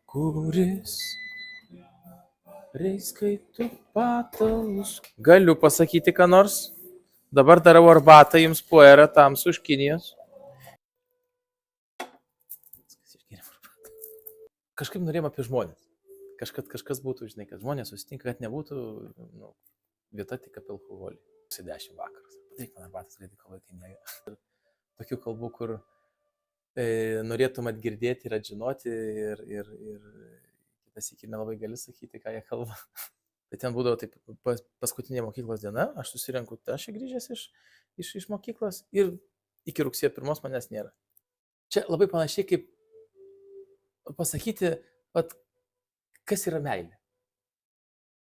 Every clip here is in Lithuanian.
kuris reiskaitų patalus. Galiu pasakyti, ką nors. Dabar darau arbatą jums puerą tamsų iš Kinijos. Kažkaip norėjom apie žmonės. Kažkas būtų, žinai, kad žmonės susitinka, kad nebūtų vieta tik apie alkoholį. 10 vakaras. Padaryk man arbatas, greitai kalbai, kai nėra. Tokių kalbų, kur norėtum atgirdėti ir atžinoti ir kitas iki nelabai gali sakyti, ką jie kalba. Bet ten būdavo taip, paskutinė mokyklos diena, aš susirenku tašį grįžęs iš mokyklos ir iki rugsėjo 1 manęs nėra. Čia labai panašiai kaip pasakyti, kas yra meilė.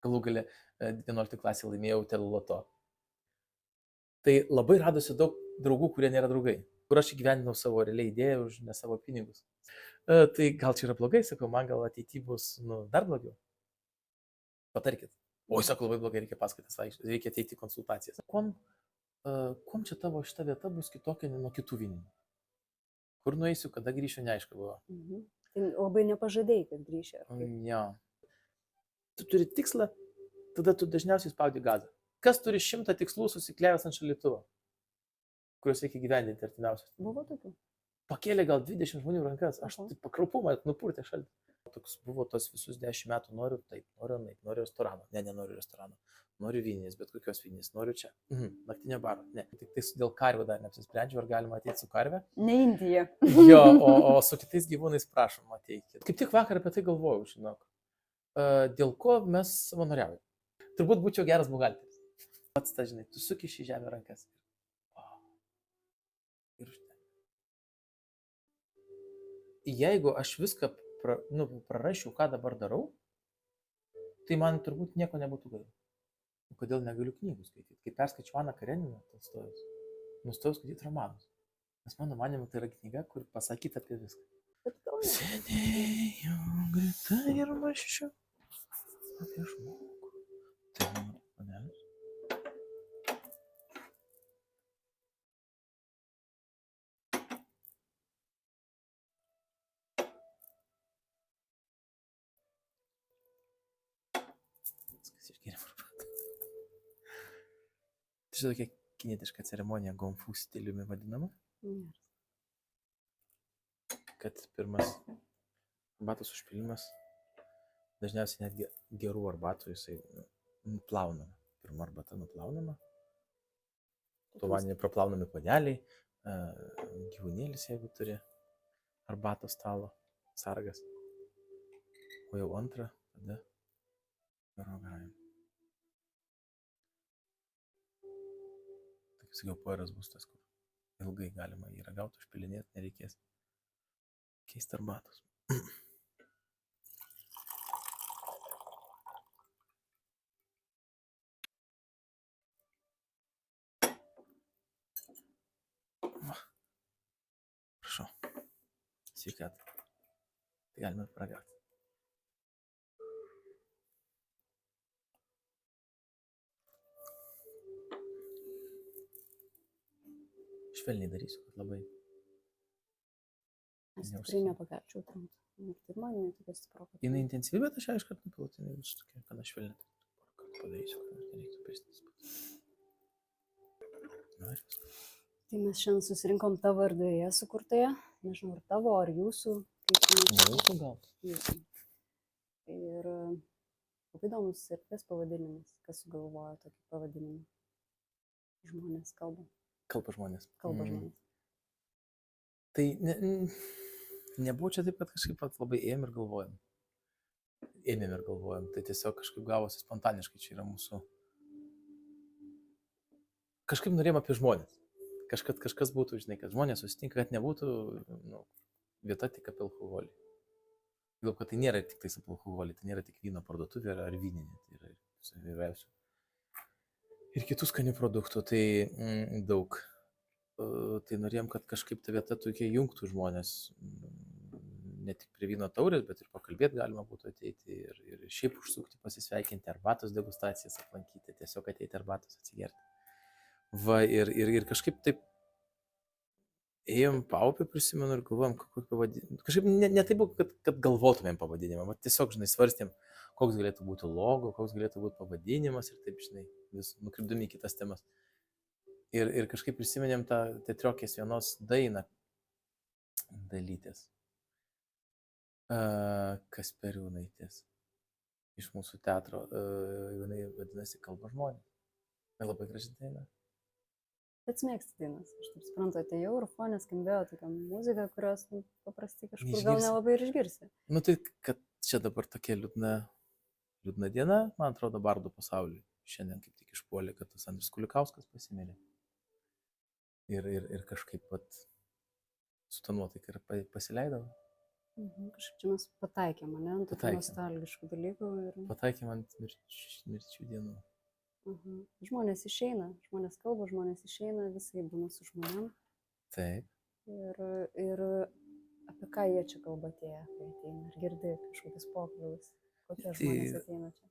Galų gale 11 klasė laimėjau teleloto. Tai labai radosi daug draugų, kurie nėra draugai, kur aš įgyvendinau savo realiai idėją už ne savo pinigus. Tai gal čia yra blogai, sakau, man gal ateityje bus dar blogiau. Patarkit. Oi, sako, labai blogai, reikia paskaitas, reikia ateiti konsultacijas. Kuom čia tavo šita vieta bus kitokia nuo kitų vyninių? Kur nueisiu, kada grįšiu, neaišku buvo. Tai labai nepažadėjai, kad grįši. Jo. Tu turi tikslą, tada tu dažniausiai spaudi gazą. Kas turi 100 tikslų susikliavęs ant šaldytuvo, kuriuos reikia gyvendinti artimiausius? Buvo tokių? Pakėlė gal 20 žmonių rankas. Aš pakraupumą nupurtė šaltį. Toks buvo tos visus 10 metų, noriu taip, noriu restorano. Ne, nenoriu restorano. Noriu vyninės, bet kokios vyninės. Noriu čia. Naktinio baro. Ne. Tik tai dėl karvių dar neapsisprendžiu, ar galima ateiti su karve. Ne Indija. Jo, o su kitais gyvūnais prašom ateikit. Kaip tik vakar apie tai galvojau, žinok. Dėl ko mes savanoriaujame. Turbūt būčiau geras buhalteris. Pats ta, žinai, tu sukiši žemę rankas. Ir užtenka. Jeigu aš viską prarasčiau, ką dabar darau, tai man turbūt nieko nebūtų gaila. Kodėl negaliu knygų skaityti? Kai perskaičiu Aną Kareniną, nustojau skaityti romanus. Nes mano manimu tai yra knyga, kur pasakyta apie viską. Sėdėjau greta ir mąsčiau apie žmogų. Tai mano panelis. Tai tokia kinietiška ceremonija gonfu stiliumi vadinama. Kad pirmas arbatos užpilimas, dažniausiai netgi gerų arbatų, jisai nuplaunama. Pirma arbata nuplaunama, tuo vandenį praplaunami puodeliai, gyvūnėlis, jeigu turi arbatos stalo, sargas. O jau antrą, tada ragaujam. Taip sakiau, pueras bus tas, kur ilgai galima jį ragauti, užpilinėti, nereikės keisti arbatos. Prašau. Sveikatą. Tai galime paragauti. Švelniai darysiu, kad labai. Aš tikrai nepakarčiau tam. Ir man netokia stiproka. Jinai intensyvi, bet aš aišku, kad nupilotinė vis tokia, kad aš švelniai padarysiu, kad nereiktų pistis. Tai mes šiandien susirinkom tavo erdvėje sukurtoje. Nežinau, ar tavo, ar jūsų. Jūsų gal. Jūsų. Ir labai įdomus erdvės pavadinimas. Kas sugalvojo tokį pavadinimą? Žmonės kalba. Kalba žmonės. Kalba žmonės. Tai nebuvo čia taip, kad kažkaip labai ėmėm ir galvojam. Tai tiesiog kažkaip gavosi spontaniškai, čia yra mūsų. Kažkaip norėjom apie žmonės. Kažkas būtų, žinai, kad žmonės susitinka, kad nebūtų vieta tik apie alkoholį. Galvoju, kad tai nėra tik tais apie alkoholį, tai nėra tik vyno parduotuvė ar vyninė. Tai yra įvairiausių. Ir kitų skanių produktų, tai daug. Tai norėjom, kad kažkaip ta vieta tokia jungtų žmonės, ne tik prie vyno taurės, bet ir pakalbėti galima būtų ateiti ir šiaip užsukti, pasisveikinti, arbatos degustacijas aplankyti, tiesiog ateiti arbatos atsigerti. Va, ir kažkaip taip ėjom paupį, prisimenu, ir galvojom, kokį pavadinimą. Kažkaip ne taip buvo, kad galvotumėm pavadinimą, bet tiesiog, žinai, svarstėm, koks galėtų būti logo, koks galėtų būti pavadinimas ir taip, žinai, vis nukrypdami į kitas temas. Ir kažkaip prisiminėm tą teatriokės vienos dainą Dalytės. Kasperiūnaitės. Iš mūsų teatro. Jinai vadinasi Kalba žmonės. Tai labai graži daina. Bet mėgsti dainas, aš taip suprantu, atėjau ir fonė skambėjo tokia muzika, kurios paprastai kažkur gal Neišgirsi. nelabai ir išgirsi. Nu tai, kad čia dabar tokia liūdna diena, man atrodo, bardų pasauliui. Šiandien kaip tik išpuolė, kad tas Andrius Kulikauskas pasimirė. Ir kažkaip pat su to nuotaika ir pasileidavo. Kažkaip čia mes pataikėm, ne, ant tokių Pataikėm. nostalgiškų dalykų. Ir... Pataikėm ant mirčių dienų. Žmonės išeina, žmonės kalba, žmonės išeina, visai būna su žmonėm. Taip. Ir apie ką jie čia kalba atėję, kai ateina, ar girdi kažkokius pokalbius, kokie žmonės ateina čia.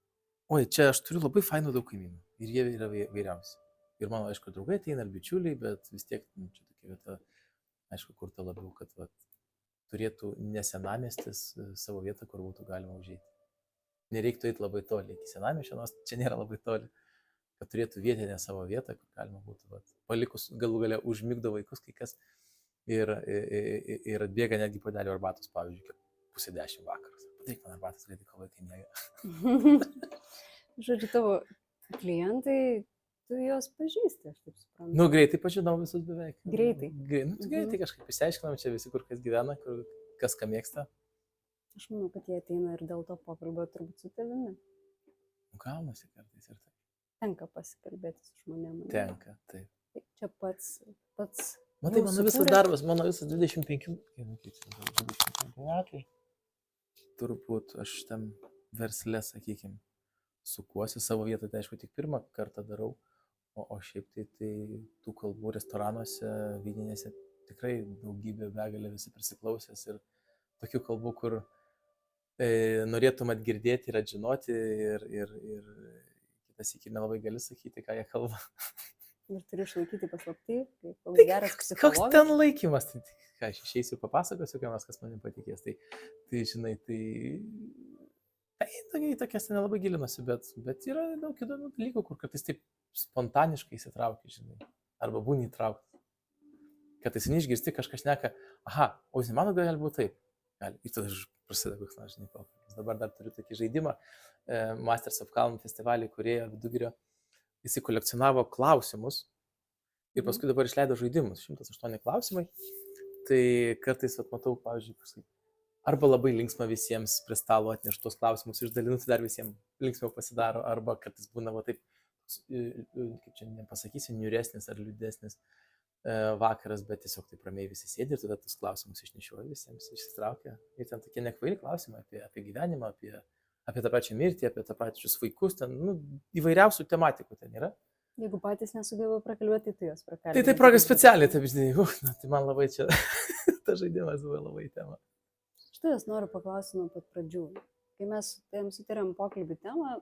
Oi, čia aš turiu labai fainų daug kaimynų ir jie yra vairiausi. Ir mano, aišku, draugai ateina ir bičiuliai, bet vis tiek čia tokia vieta, aišku, kur ta labiau, kad turėtų ne senamiestis savo vietą, kur būtų galima užeiti. Nereiktų eiti labai toli iki senamiesčio, nors čia nėra labai toli, kad turėtų vietinę savo vietą, kur galima būtų palikus galų gale užmigdo vaikus kai kas ir atbėga netgi puodelio arbatos, pavyzdžiui, 9:30 vakaras. Padaryk man arbatos greitai, kol vaikai miega. Žodžiu, tavo klientai, tu juos pažįsti, aš taip suprantu. Nu, greitai pažinau visus beveik. Greitai? Greitai kažkaip išsiaiškinam čia visi, kur kas gyvena, kas ką mėgsta. Aš manau, kad jie ateina ir dėl to pokalbio turbūt su tavimi. Gaunasi kartais ir taip. Tenka pasikalbėti su žmonėmis. Tenka, taip. Čia pats. Matai, mano visas darbas, mano visas 25 metai. Turbūt aš tam versle, sakykime, sukuosi savo vietą, tai aišku, tik pirmą kartą darau, o šiaip tai tų kalbų restoranuose, vyninėse tikrai daugybė, begalė visi prisiklausęs ir tokių kalbų, kur norėtum atgirdėti ir atžinoti ir kitas iki nelabai gali sakyti, ką jie kalba. Ir turi išlaikyti paslaptį, kaip geras psichologas. Koks ten laikymas, tai ką aš išeisiu ir papasakosiu, ką kas manim patikės, tai žinai, tokias nelabai gilinuosi, bet yra daug įdomių dalykų, kur kartais taip spontaniškai įsitraukia, žinai, arba būni įtraukti. Kartais neišgirsti kažkas šneka, aha, o jūs nemano, gali būti taip. Gali. Ir tada prasideda koks nors, žinai, pokalbis. Dabar dar turiu tokį žaidimą, Masters of Calm festivalį, kurie Vidugirio, jisai kolekcionavo klausimus ir paskui dabar išleido žaidimus, 108 klausimai. Tai kartais matau, pavyzdžiui, arba labai linksma visiems prie stalo atneštos klausimus išdalinu, tai dar visiems linksmiau pasidaro, arba kartais būna taip, kaip čia nepasakysiu, niūresnis ar liūdesnis vakaras, bet tiesiog taip ramiai visi sėdi ir tada tus klausimus išnešioja visiems, išsitraukia. Ir ten tokie nekvaili klausimai apie gyvenimą, apie tą pačią mirtį, apie tą pačius vaikus, ten įvairiausių tematikų ten yra. Jeigu patys nesugeba prakalbėti, tai juos prakalbėti. Tai progai specialiai, taip žinai, tai man labai čia, ta žaidimas buvo labai tema. Štai aš noriu paklausti nuo pat pradžių. Kai mes sutarėm pokalbį temą,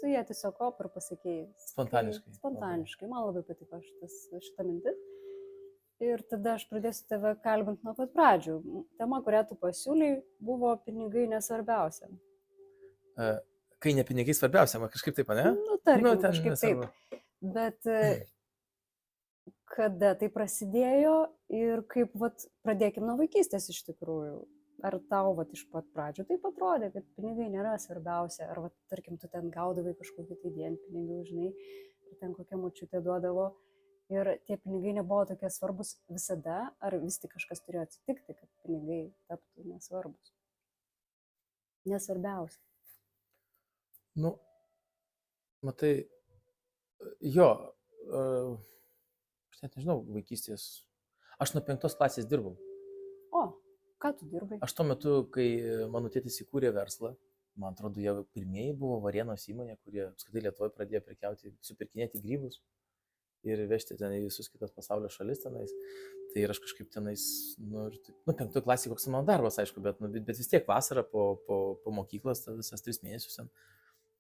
tu ją tiesiog ir pasakėjai. Spontaniškai. Man labai patiko šitą mintis. Ir tada aš pradėsiu tave kalbinti nuo pat pradžių. Tema, kurią tu pasiūlei, buvo pinigai nesvarbiausia. Kai ne pinigai svarbiausia, man kažkaip taip, ne? Nu, tarkim, kažkaip taip. Bet kada tai prasidėjo ir kaip, pradėkim nuo vaikystės iš tikrųjų. Ar tau iš pat pradžių taip atrodė, kad pinigai nėra svarbiausia, ar tarkim tu ten gaudavai kažkokį tai dienpinigių, žinai, ir ten kokia močiutė duodavo, ir tie pinigai nebuvo tokie svarbus visada, ar vis tik kažkas turėjo atsitikti, kad pinigai taptų nesvarbus? Nesvarbiausia. Nu, matai, jo, aš net nežinau, vaikystės, aš nuo 5 klasės dirbau. O. Ką tu dirbai? Aš tuo metu, kai mano tėtis įkūrė verslą, man atrodo, jie pirmieji buvo Varėnos įmonė, kurie apskritai Lietuvoje pradėjo prekiauti, supirkinėti grybus ir vežti ten į visus kitas pasaulio šalis tenais. Tai ir aš kažkaip tenais, 5 klasėje koks mano darbas, aišku, bet vis tiek vasarą po mokyklos, visas 3 mėnesius ten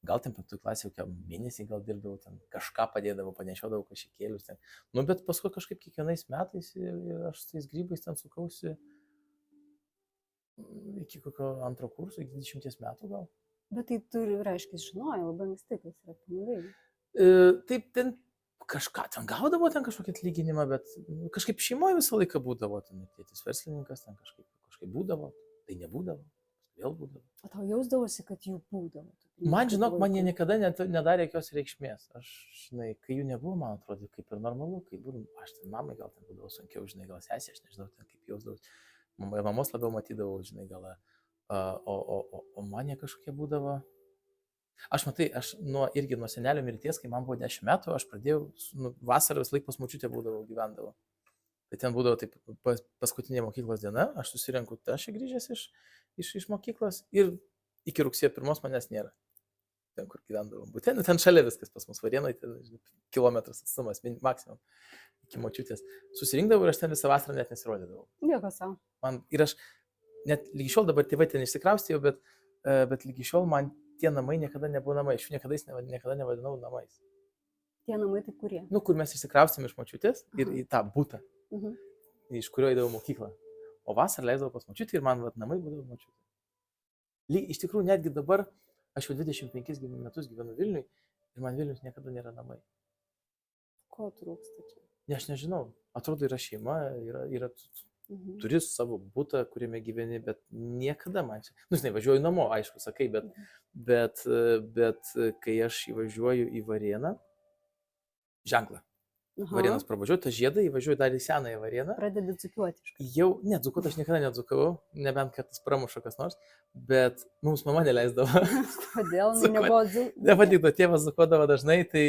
Gal ten 5 klasė, kokią mėnesį gal dirbdavau, ten kažką padėdavau, panešiodavau kažkiekėlius ten. Nu, bet paskui kažkaip kiekvienais metais ir aš su tais grybais ten sukausi iki kokio antro kurso, iki 20 metų gal. Bet tai tu, reiškia, žinojai labai anksti, kas yra pinigai. Taip, ten kažką ten gaudavo, ten kažkokį atlyginimą, bet kažkaip šeimoje visą laiką būdavo, ten tėtis verslininkas, ten kažkaip būdavo, tai nebūdavo, vėl būdavo. O tau jausdavosi, kad jų būdavo? Man, žinok, man jie niekada nedarė jokios reikšmės. Aš, žinai, kai jų nebuvo, man atrodo, kaip ir normalu, kai būdum, aš ten mamai gal ten būdavo sunkiau, žinai, gal sesė, aš nežinau, ten kaip jausdavau. Mamos labiau matydavau, žinai, gal, o man jie kažkokie būdavo. Aš irgi nuo senelio mirties, kai man buvo 10 metų, aš pradėjau, vasarą vis laik pas močiutę gyvendavau. Tai ten būdavo taip paskutinė mokyklos diena, aš susirenku tašį grįžęs iš mokyklos ir iki rugsėjo 1 manęs nėra. Ten, kur gyvendavom. Ten šalia viskas pas mus Varėnoj, ten kilometras atstumas, maksimum, iki močiutės. Susirinkdavau ir aš ten visą vasarą net nesirodydavau. Nieko savo. Ir aš net lygi šiol dabar tėvai ten išsikraustėjau, bet lygi šiol man tie namai niekada nebuvo namai, aš jų niekada nevadinau namais. Tie namai tai kurie? Nu, kur mes išsikraustėm iš močiutės ir į tą butą, iš kurio eidavau mokyklą. O vasarą leisdavau pas močiutę ir man namai būdavo močiutė. Iš tikrųjų, netgi dabar aš jau 25 metus gyvenu Vilniui ir man Vilnius niekada nėra namai. Ko trūksta čia? Ne, aš nežinau. Atrodo, yra šeima, turi savo butą, kuriame gyveni, bet niekada man čia. Nu, žinai, važiuoju namo, aišku, sakai, bet kai aš įvažiuoju į Varėną, ženklą. Varėnas pravažiuoju, tą žiedą įvažiuoju dar į senąją Varėną. Pradedi dzukiuoti. Jau, ne, dzukuot aš niekada nedzukavau, nebent kartais pramuša kas nors, bet mums mama neleisdavo. Kodėl nebuvo dzukavau? Nepatikdavo, tėvas zukuodavo dažnai, tai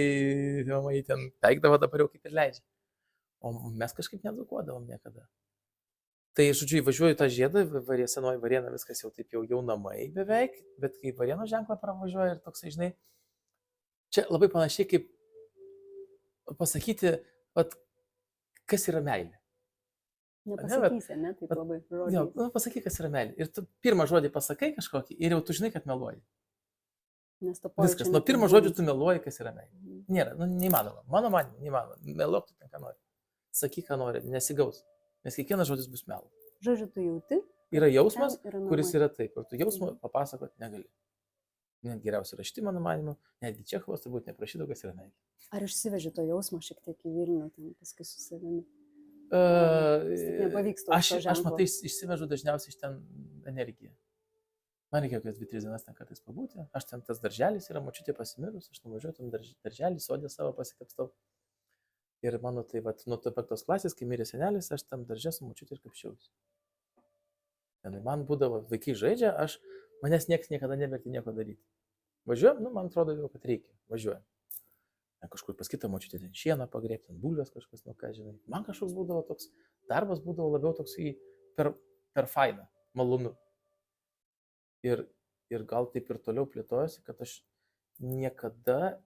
mama jį ten taikdavo, dabar jau kaip ir leidžia. O mes kažkaip nedzukuodavom niekada. Tai, žodžiu, įvažiuoju tą žiedą, senoji Varėna, viskas jau taip jau namai beveik, bet kai Varėno ženklą pravažiuoju ir toksai, žinai, čia labai panašiai kaip pasakyti, kas yra meilė. Nepasakysi, ne? Taip labai žodžiai. Jo, pasakyk, kas yra meilė. Ir tu pirmą žodį pasakai kažkokį ir jau tu žinai, kad meluoji. Viskas, nuo pirmo žodžio tu meluoji, kas yra meilė. Nėra, neįmanoma. Mano manimu, neįmanoma. Meluok tu ten, ką nori. Sakyk, ką nori, nesigaus. Nes kiekvienas žodis bus melo. Žodžiu, tu jauti? Yra jausmas, kuris yra taip. Ir tu jausmą papasakot negali. Net geriausia rašyti, mano manimu, netgi Čechovas turbūt neprašydavo, kas yra meilė. Ar išsiveži to jausmo šiek tiek į Vilnių, ten paskui su savimi? Nepavyksta. Aš matai, išsivežu dažniausiai iš ten energiją. Man reikia kokias 2-3 dienas ten kartais pabūti. Aš ten tas darželis yra, močiutė pasimirus, aš nuvažiuoju tam darželį, sodė savo pasikapstau. Ir mano tai, nuo 5 klasės, kai mirė senelis, aš tam daržė su močiutė ir kapščiausi. Man būdavo, vaikai žaidžia, manęs niekas niekada nevertė nieko daryti. Važiuojam, man atrodo jau, kad reikia. Važiuojam. Kažkur pas kitą močiutę ten šieną pagrėbti, ten bulvės kažkas, ką žinai. Man kažkoks būdavo toks, darbas būdavo labiau toks per fainą, malonu. Ir gal taip ir toliau plėtojosi, kad aš niekada,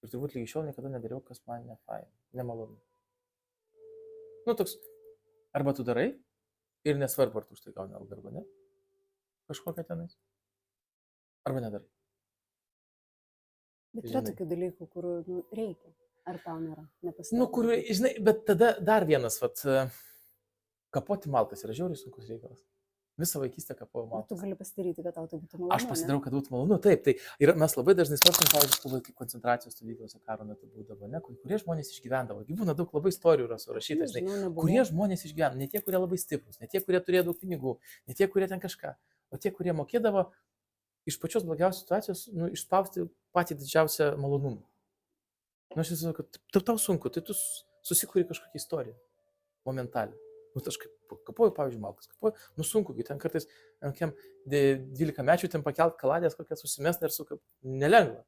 ir turbūt lygi šiol niekada nedariau, kas man ne faina, nemalonu. Nu, toks, arba tu darai ir nesvarbu, ar tu už tai gauni algą arba ne. Kažkokia tenais. Arba nedarai. Bet yra tokių dalykų, kur reikia. Ar tau nėra? Kur, žinai, bet tada dar vienas, kapoti malkas yra žiauriai sunkus reikalas. Visą vaikystę kapoju malkas. Tu gali pasidaryti, kad tau tai būtų malonu. Aš pasidarau, kad būtų malonu. Taip, tai ir mes labai dažnai svarstam, pavyzdžiui, kaip koncentracijos stovyklose karo metu būdavo, ne, kurie žmonės išgyvendavo. Būna daug labai istorijų yra surašyta, žinai, kurie žmonės išgyveno, ne tie, kurie labai stiprus, ne tie, kurie turėjo daug pinigų, ne tie, kurie ten kažką, o tie, kurie mokėdavo iš pačios blogiausios situacijos išspausti patį didžiausią malonumą. Aš įsivaizduoju, kad tau sunku, tai tu susikuri kažkokią istoriją momentaliai. Aš kapoju, pavyzdžiui, malkas, sunku, kai ten kartais 12 mečių ten pakelt kaladės, kokias susimest ir nelengva.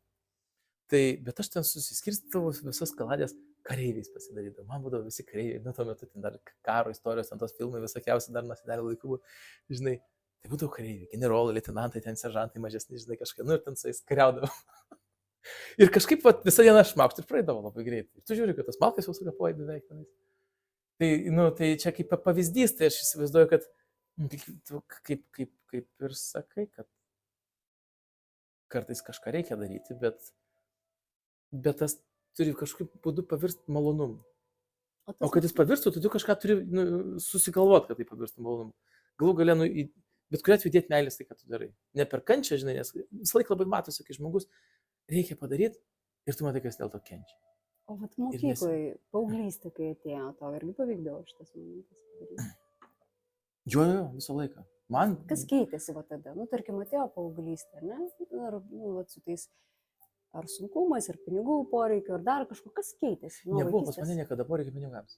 Tai, bet aš ten susiskirstydavau visas kaladės kareiviais pasidarydavau. Man būdavo visi kareiviai, tuo metu ten dar karo istorijos, ten tos filmai visokiausi dar nuo senelio laikų, žinai, tai būdavo kareiviai, generolai, leitenantai, ten seržantai mažesni, žinai, kažką, ir ten su jais kariaudavau. Ir kažkaip visą dieną aš šmaukšt ir praeidavo labai greitai. Ir tu žiūri, kad tas malkas jau sukapoja beveik. Tai čia kaip pavyzdys, tai aš įsivaizduoju, kad kaip ir sakai, kad kartais kažką reikia daryti, bet tas turi kažkaip būdu pavirsti malonumu. O kad jis pavirstų, tu kažką turi susigalvoti, kad tai pavirstų malonumu. Galų galę, bet kuriuo atveju dėti meilės tai, ką tu darai. Ne per kančią, žinai, nes visą laiką labai matosi, kai žmogus reikia padaryti ir tu matai, kas dėl to kenčia. O vat mokyklai, paauglystė, kai atėjo, tau irgi pavykdavo šitas momentas padaryti? Jo, visą laiką. Man... Kas keitėsi va tada? Nu, tarkim, atėjo paauglystė, ne? Ar, vat su tais, ar sunkumais, ar pinigų poreikiu, ar dar kažko, kas keitėsi? Nebuvo pas mane niekada poreikio pinigams.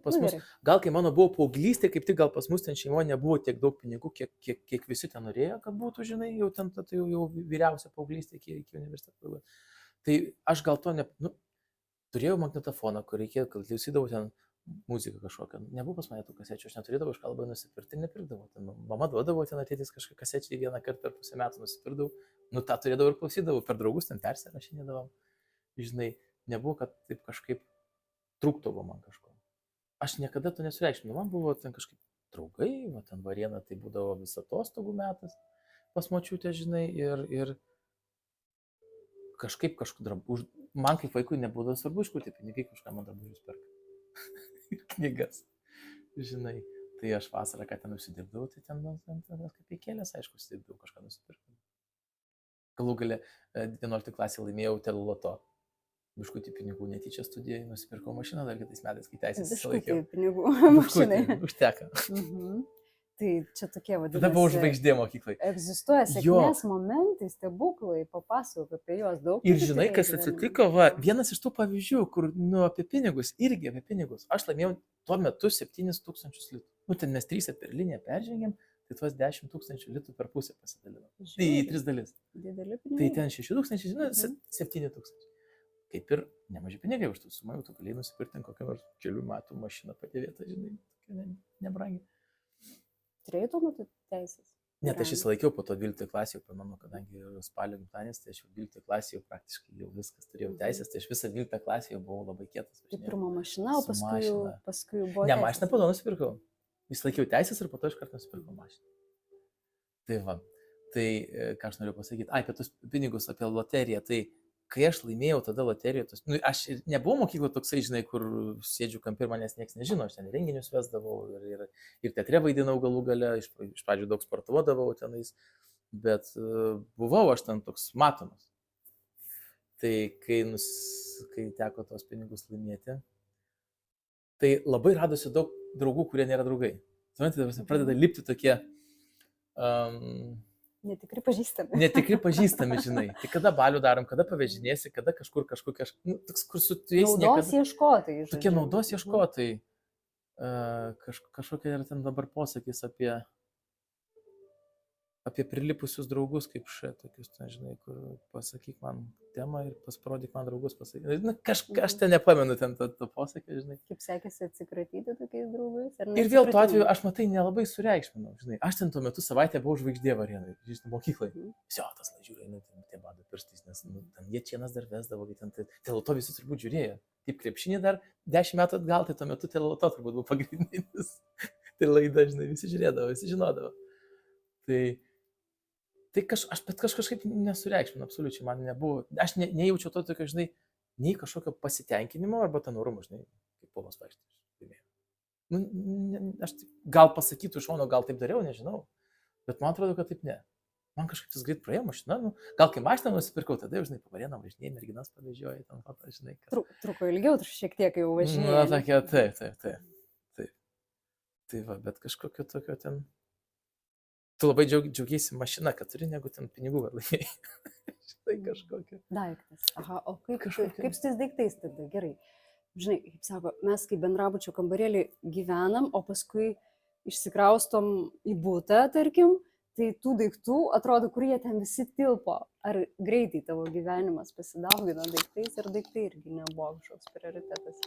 Pas mus, gal kai mano buvo paauglystė, kaip tik gal pas mus ten šeimoje nebuvo tiek daug pinigų, kiek visi ten norėjo, kad būtų, žinai, jau ten jau vyriausia paauglystė iki universiteto. Tai aš gal to turėjau magnetofoną, kur reikėjo, kad klausydavau ten muziką kažkokią. Nebuvo pas mane tų kasečių, aš neturėdavau, aš kalbą nusipirkti ir nepirkdavau. Ten mama duodavo ten ateitis kažką kasečių vieną kartą per pusę metų nusipirkdavau. Tą turėdavau ir klausydavau, per draugus ten persirašinėdavom. Žinai, nebuvo, kad taip kažkaip trūktavo man kažko. Aš niekada to nesureikšminau, man buvo ten kažkaip draugai, o ten Varėna tai būdavo vis atostogų metas pas močiutę, žinai, ir kažkaip man kaip vaikui nebūdavo svarbu, iš kur tie pinigai kažką man drabužius perka. Knygas, žinai. Tai aš vasarą, ką ten užsidirbdavau, tai ten kaip įkėlės, aišku, užsidirbdavau, kažką nusipirkau. Galų gale 11 klasė laimėjau teleloto. Biškutį pinigų netyčia studijai, nusipirkau mašiną dar kitais metais, kai teisės išsilaikiau. Biškutį pinigų mašinai. Užteka. Tai čia tokie vadinasi. Tada buvau žvaigždė mokyklai. Egzistuoja sėkmės momentai, stebuklai, papasakok apie juos daug. Ir žinai, kas atsitiko, vienas iš tų pavyzdžių, kur, apie pinigus, irgi apie pinigus. Aš laimėjau tuo metu 7,000 litų. Ten mes 3 per liniją peržengėm, tai tuos 10,000 litų per pusę pasidalinom. Tai į 3 dalis. Dideli pinigai. Tai ten 6,000, 7,000. Kaip ir nemaži pinigai už tų sumą, jau tu galėjai nusipirkti kokią nors kelių metų mašiną padėvėtą, žinai, nebrangiai. Turėjai tuo metu teisės? Ne, tai aš įsilaikiau po to 12 klasį, pamenu, kadangi spalio gimtadienis, tai aš jau 12 klasį jau praktiškai jau viskas turėjau teisės, tai aš visą 12 klasį jau buvau labai kietas. Tai pirma mašina, o paskui buvo teisės. Ne, mašiną po to nusipirkau. Įsilaikiau teisės ir po to iš karto nusipirkau mašiną. Tai va, tai ką aš noriu pasakyti, apie tus pinigus, apie loteriją, tai kai aš laimėjau tada loteriją, aš nebuvau mokyklo toksai, žinai, kur sėdžiu kampį ir manęs niekas nežino, aš ten renginius vesdavau ir teatre vaidinau galų gale, iš pradžių daug sportuodavau tenais, bet buvau aš ten toks matomas. Tai kai teko tos pinigus laimėti, tai labai radosi daug draugų, kurie nėra draugai. Tai pradeda lipti tokie... Netikri pažįstami. Netikri pažįstami, žinai. Tai kada balių darom, kada pavežinėsi, kada kažkur toks, kur su jais naudos ieškotojai. Tokie naudos ieškotojai. Kažkokia yra ten dabar posakis apie prilipusius draugus, kaip tokius, žinai, kur pasakyk man temą ir parodyk man draugus, pasakyk. Aš ten nepamenu ten to posakį, žinai. Kaip sekėsi atsikratyti tokiais draugais? Ir vėl tuo atveju aš matai nelabai sureikšminau, žinai. Aš ten tuo metu savaitę buvau žvaigždė Varėnai, žinai, mokyklai. Tas žiūrėjau, tie bado pirštais, nes ten jie čienas dar vesdavo, ten teleloto visi turbūt žiūrėjo. Kaip krepšinį dar 10 metų atgal, tai tuo metu teleloto turbūt buvo pagrindinis. Tai laida, žinai, visi žiūrėdavo, visi žinodavo. Tai bet kažkaip nesureikšminu, absoliučiai man nebuvo. Aš nejaučiau to tokio, žinai, nei kažkokio pasitenkinimo arba to norumo, žinai, kaip ponas Vaikštis. Aš gal pasakytų iš šono, gal taip dariau, nežinau, bet man atrodo, kad taip ne. Man kažkaip tas greit praėjo mašina, gal kai mašiną nusipirkau, tada, žinai, po Varėną važinėjai, merginas pavežioji, ten pat, žinai. Truko ilgiau, šiek tiek jau važinėjai. Tokia, taip. Tai va, bet kažkokio tokio ten... Tu labai džiaugiasi mašina, kad turi, negu ten pinigų laimėjai. Štai kažkokia. Daiktas. Aha, o kaip su tais daiktais tada? Gerai. Žinai, kaip sako, mes kaip bendrabučio kambarėlį gyvenam, o paskui išsikraustom į butą, tarkim, tai tų daiktų, atrodo, kur jie ten visi tilpo. Ar greitai tavo gyvenimas pasidaugino daiktais, ar daiktai irgi nebuvo kažkoks prioritetas?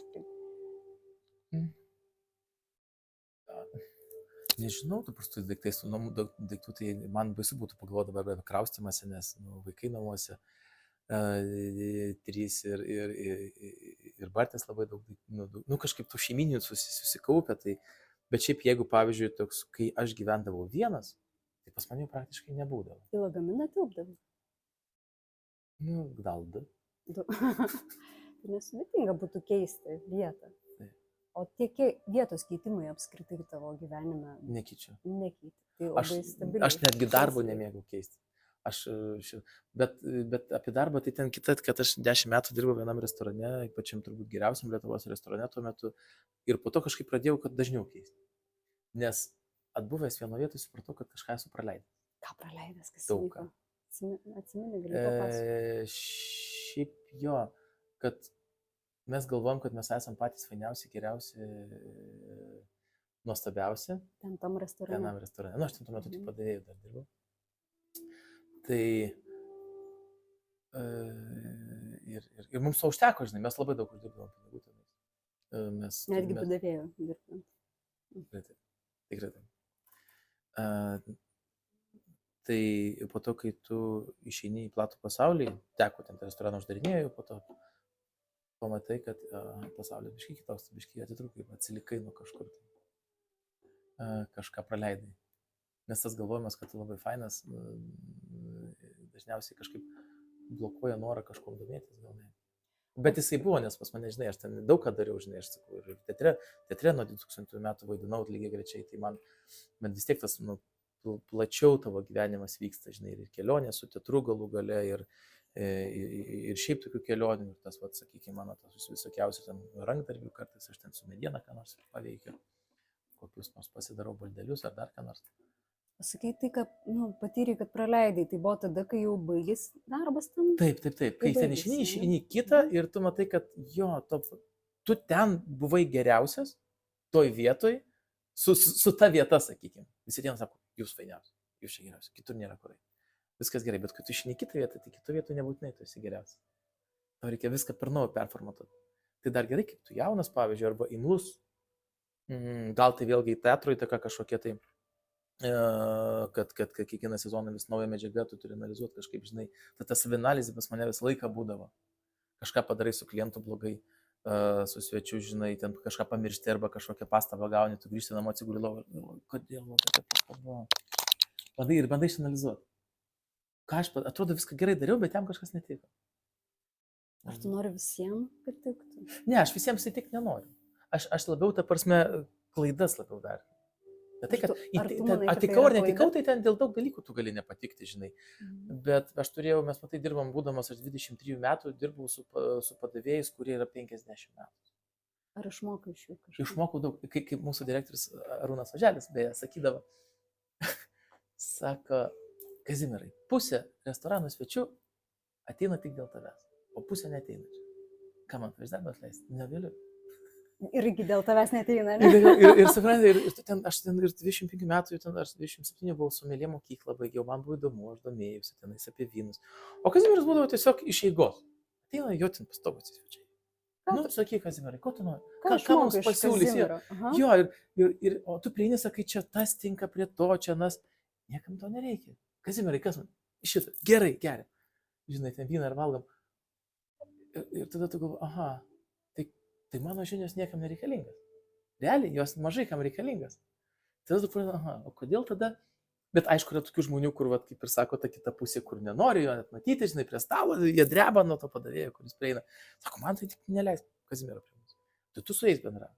Nežinau, tu prastus daiktais, su namų daiktų, tai man baisu būtų pagalvoti dabar apie kraustymąsi, nes vaikai namuose 3 ir Bartės labai daug daiktų, kažkaip tų šeiminių susikaupę, tai, bet šiaip jeigu, pavyzdžiui, toks, kai aš gyvendavau vienas, tai pas mane jau praktiškai nebūdavo. Į lagaminą tilpdavai? Nu, gal 2. Tai nesudėtinga būtų keisti vietą. Taip. O tie vietos keitimai apskritai tavo gyvenime Nekeičiu. nekeiti. Tai Aš, labai stabiliai. aš netgi darbo nemėgau keisti. Bet apie darbą tai ten kita, kad aš 10 metų dirbau vienam restorane, pačiam turbūt geriausiam Lietuvos restorane tuo metu. Ir po to kažkaip pradėjau, kad dažniau keisti. Nes atbuvęs vienoje vietoje supratau, kad kažką esu praleidęs. Ką praleidęs, kas Daug įvyko? ką. Atsimeni, gali papasakoti. Šiaip jo, kad mes galvom, kad mes esam patys fainiausi, geriausi, nuostabiausi. Ten tam restorane. Vienam restorane. Nu, aš ten tuo metu tik padavėjau dar dirbau. Tai ir mums to užteko, žinai, mes labai daug uždirbdavom pinigų tenais. Netgi padavėjau dirbant. Tikrai taip. Tai po to, kai tu išeini į platų pasaulį, teko ten restoraną uždarinėjau, po to pamatai, kad pasaulis biškai kitoks, biškai atitrūkai, atsilikai nuo kažkur. Kažką praleidai. Nes tas galvojimas, kad tu labai fainas, dažniausiai kažkaip blokuoja norą kažkuo domėtis, gal ne. Bet jisai buvo, nes pas mane, žinai, aš ten daug ką dariau, žinai, aš sakau, ir teatre nuo 2000 metų vaidinau lygiai grečiai, tai man vis tiek tas, plačiau tavo gyvenimas vyksta, žinai, ir kelionė su teatru galų gale, ir šiaip tokių kelionių, ir tas, sakykime, mano tas visokiausių ten rankdarbių, kartais aš ten su mediena ką nors paveikiu, kokius nors pasidarau baldelius ar dar ką nors. Sakai, tai, kad patyrei, kad praleidai, tai buvo tada, kai jau baigės darbas tam? Taip. Kai ten išeini kitą ir tu matai, kad jo, tu ten buvai geriausias, toj vietoj, su ta vieta, sakykime. Visi ten sako, jūs fainiausi, jūs čia geriausi, kitur nėra kurai. Viskas gerai, bet kai tu išeini kitą vietą, tai kito vietoj nebūtinai tu esi geriausias. Tau reikia viską per naują performatuoti. Tai dar gerai, kaip tu jaunas, pavyzdžiui, arba imlus. Gal tai vėlgi į teatro įtaka kažkokia tai, kad kiekvieną sezoną vis nauja medžiaga, tu turi analizuoti kažkaip, žinai, ta savinalizė pas mane visą laiką būdavo. Kažką padarai su klientu blogai, su svečiu, žinai, ten kažką pamiršti arba kažkokią pastabą gauni, tu grįžti namo atsiguli lovą, kodėl padai ir bandai išanalizuoti. Ką aš, atrodo, viską gerai dariau, bet jam kažkas netiko. Ar tu nori visiems patikti? Ne, aš visiems įtikti nenoriu. Aš labiau, ta prasme, klaidas labiau dar. Bet tai, kad atikau ar netikau, tai ten dėl daug dalykų tu gali nepatikti, žinai. Bet mes dirbam, būdamas aš 23 metų, dirbau su padavėjais, kurie yra 50 metų. Ar išmokai iš jų kažką? Išmokau daug. Kaip mūsų direktorius Arūnas Važelis, beje, sakydavo, sako, Kazimierai, pusė restorano svečių ateina tik dėl tavęs, o pusė neateina čia. Ką man iš darbas leisti? Negaliu. Irgi dėl tavęs neteina, ne? Ir suprantai, aš ten ir 25 metų, aš 27 buvau somelė mokyklą, baigiau, man buvo įdomu, aš domėjausi tenais apie vynus. O Kazimieras būdavo tiesiog iš eigos. Ateina jo ten pastovus svečiai. Sakyk, Kazimierai, ko tu nori? Ką mums pasiūlysi? Jo, o tu prieini, sakai, čia tas tinka prie to, čia nas. Niekam to nereikia. Kazimierai, kas man? Šitą. Gerai, geria. Žinai, ten vyną ir valgom. Ir tada tu galvo, aha. Tai mano žinios niekam nereikalingas. Realiai, jos mažai kam reikalingas. Tada tu pradedi, aha, o kodėl tada? Bet aišku, yra tokių žmonių, kur, kaip ir sako, ta kita pusė, kur nenori jo net matyti, žinai, prie stalo, jie dreba nuo to padavėjo, kuris prieina. Sako, man tai tik neleis Kazimiero prie mūsų. Tai tu su jais bendra,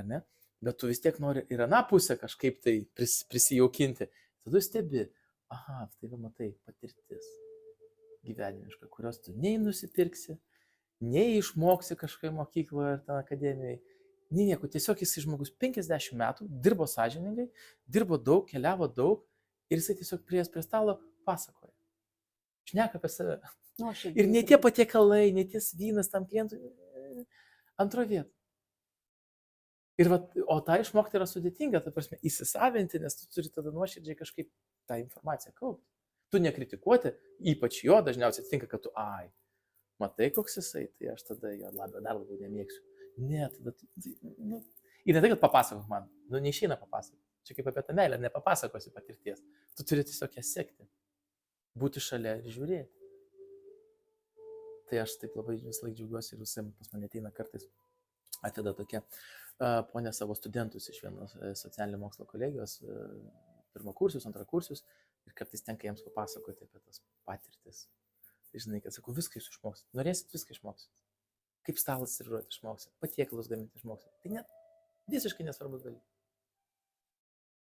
ar ne? Bet tu vis tiek nori ir aną pusę kažkaip tai prisijaukinti. Tada stebi, aha, tai va matai, patirtis gyvenimiška, kurios tu nei nusipirksi, nei išmoksi kažkai mokykloje ar ten akademijoje, nei nieko. Tiesiog jisai žmogus 50 metų, dirbo sąžiningai, dirbo daug, keliavo daug ir jisai tiesiog prieės prie stalo pasakoja. Šneka apie save. Ir ne tie patiekalai, ne ties vynas tam klientui, antro vietą. O tą išmokti yra sudėtinga, ta prasme, įsisavinti, nes tu turi tada nuoširdžiai kažkaip tą informaciją kaupti. Tu nekritikuoti, ypač jo dažniausiai atsitinka, kad tu, matai, koks jisai, tai aš tada jo dar labiau nemėgsiu. Ne, tada, ir ne tai, kad papasakok man, neišeina papasakok. Čia kaip apie tą meilę, nepapasakosi patirties. Tu turi tiesiog ją sekti, būti šalia ir žiūrėti. Tai aš taip labai vis laik džiaugiuosi ir visam pas mane ateina kartais atida tokia ponė savo studentus iš vienos socialinio mokslo kolegijos, pirmakursius, antrakursius, ir kartais tenka jiems papasakoti apie tas patirtis. žinai, kad sakau, viską jūs išmoksit. Norėsit, viską išmoksit. Kaip stalas serviruoti išmoksit, patiekalus gaminti išmoksit. Tai net visiškai nesvarbus dalykas.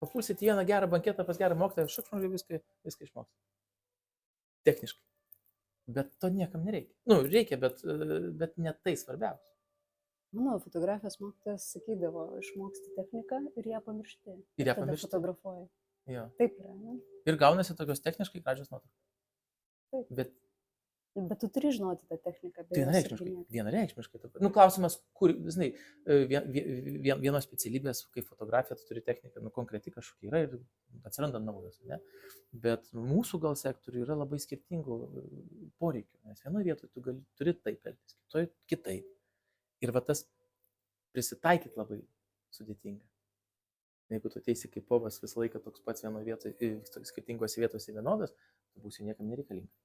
Papulsit į vieną gerą banketą pas gerą mokytoją, šakšmžiai viską išmoksit. Techniškai. Bet to niekam nereikia. Nu, reikia, bet ne tai svarbiausia. Mano fotografijos mokytojas sakydavo, išmoksti techniką ir ją pamiršti. Ir ją tada pamiršti. fotografuoji. Jo. Taip yra, ne? Ir gaunasi tokios techniškai gražios nuotraukos. Taip. Bet tu turi žinoti tą techniką. vienareikšmiškai. Nu, klausimas, kur, žinai, vienos specialybės, kaip fotografija, tu turi techniką, nu, konkreti kažkokia yra ir atsiranda naujos, ne? Bet mūsų gal sektorių yra labai skirtingų poreikių, nes vienoje vietoje tu turi taip elgtis, kitoje kitaip. Ir va tas prisitaikyti labai sudėtinga. Jeigu tu ateisi kaip povas visą laiką toks pats vienoje vietoje, skirtingose vietose vienodas, tu būsi niekam nereikalingas.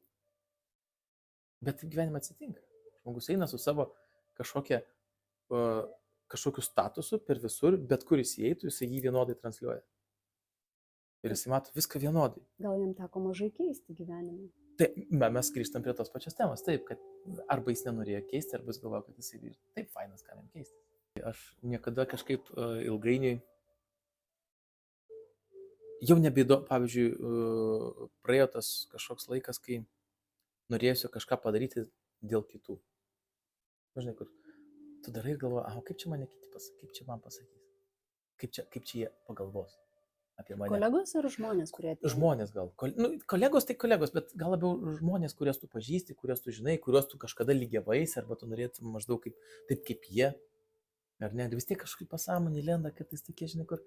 Bet taip gyvenime atsitinka. Žmogus eina su savo kažkokiu statusu per visur, bet kur jis įeitų, jis jį vienodai transliuoja. Ir jis mato viską vienodai. Gal jam teko mažai keisti gyvenime? Tai mes grįžtam prie tos pačios temos. Taip, kad arba jis nenorėjo keisti, arba jis galvoja, kad jis ir taip fainas, ką jam keisti. Aš niekada kažkaip ilgainiui jau nebeįdomu, pavyzdžiui, praėjo tas kažkoks laikas, kai norėsiu kažką padaryti dėl kitų. Žinai, kur tu darai ir galvoji, kaip čia mane kiti pasakys, kaip čia man pasakys, kaip čia jie pagalvos apie mane. Kolegos ar žmonės, kurie atėjo? Žmonės gal. Kolegos tai kolegos, bet gal labiau žmonės, kuriuos tu pažįsti, kuriuos tu žinai, kuriuos tu kažkada lygiavais, arba tu norėtum maždaug taip kaip jie. Ar ne? Ir vis tiek kažkaip pasąmonė lenda, kad jis tokie, žinai, kur,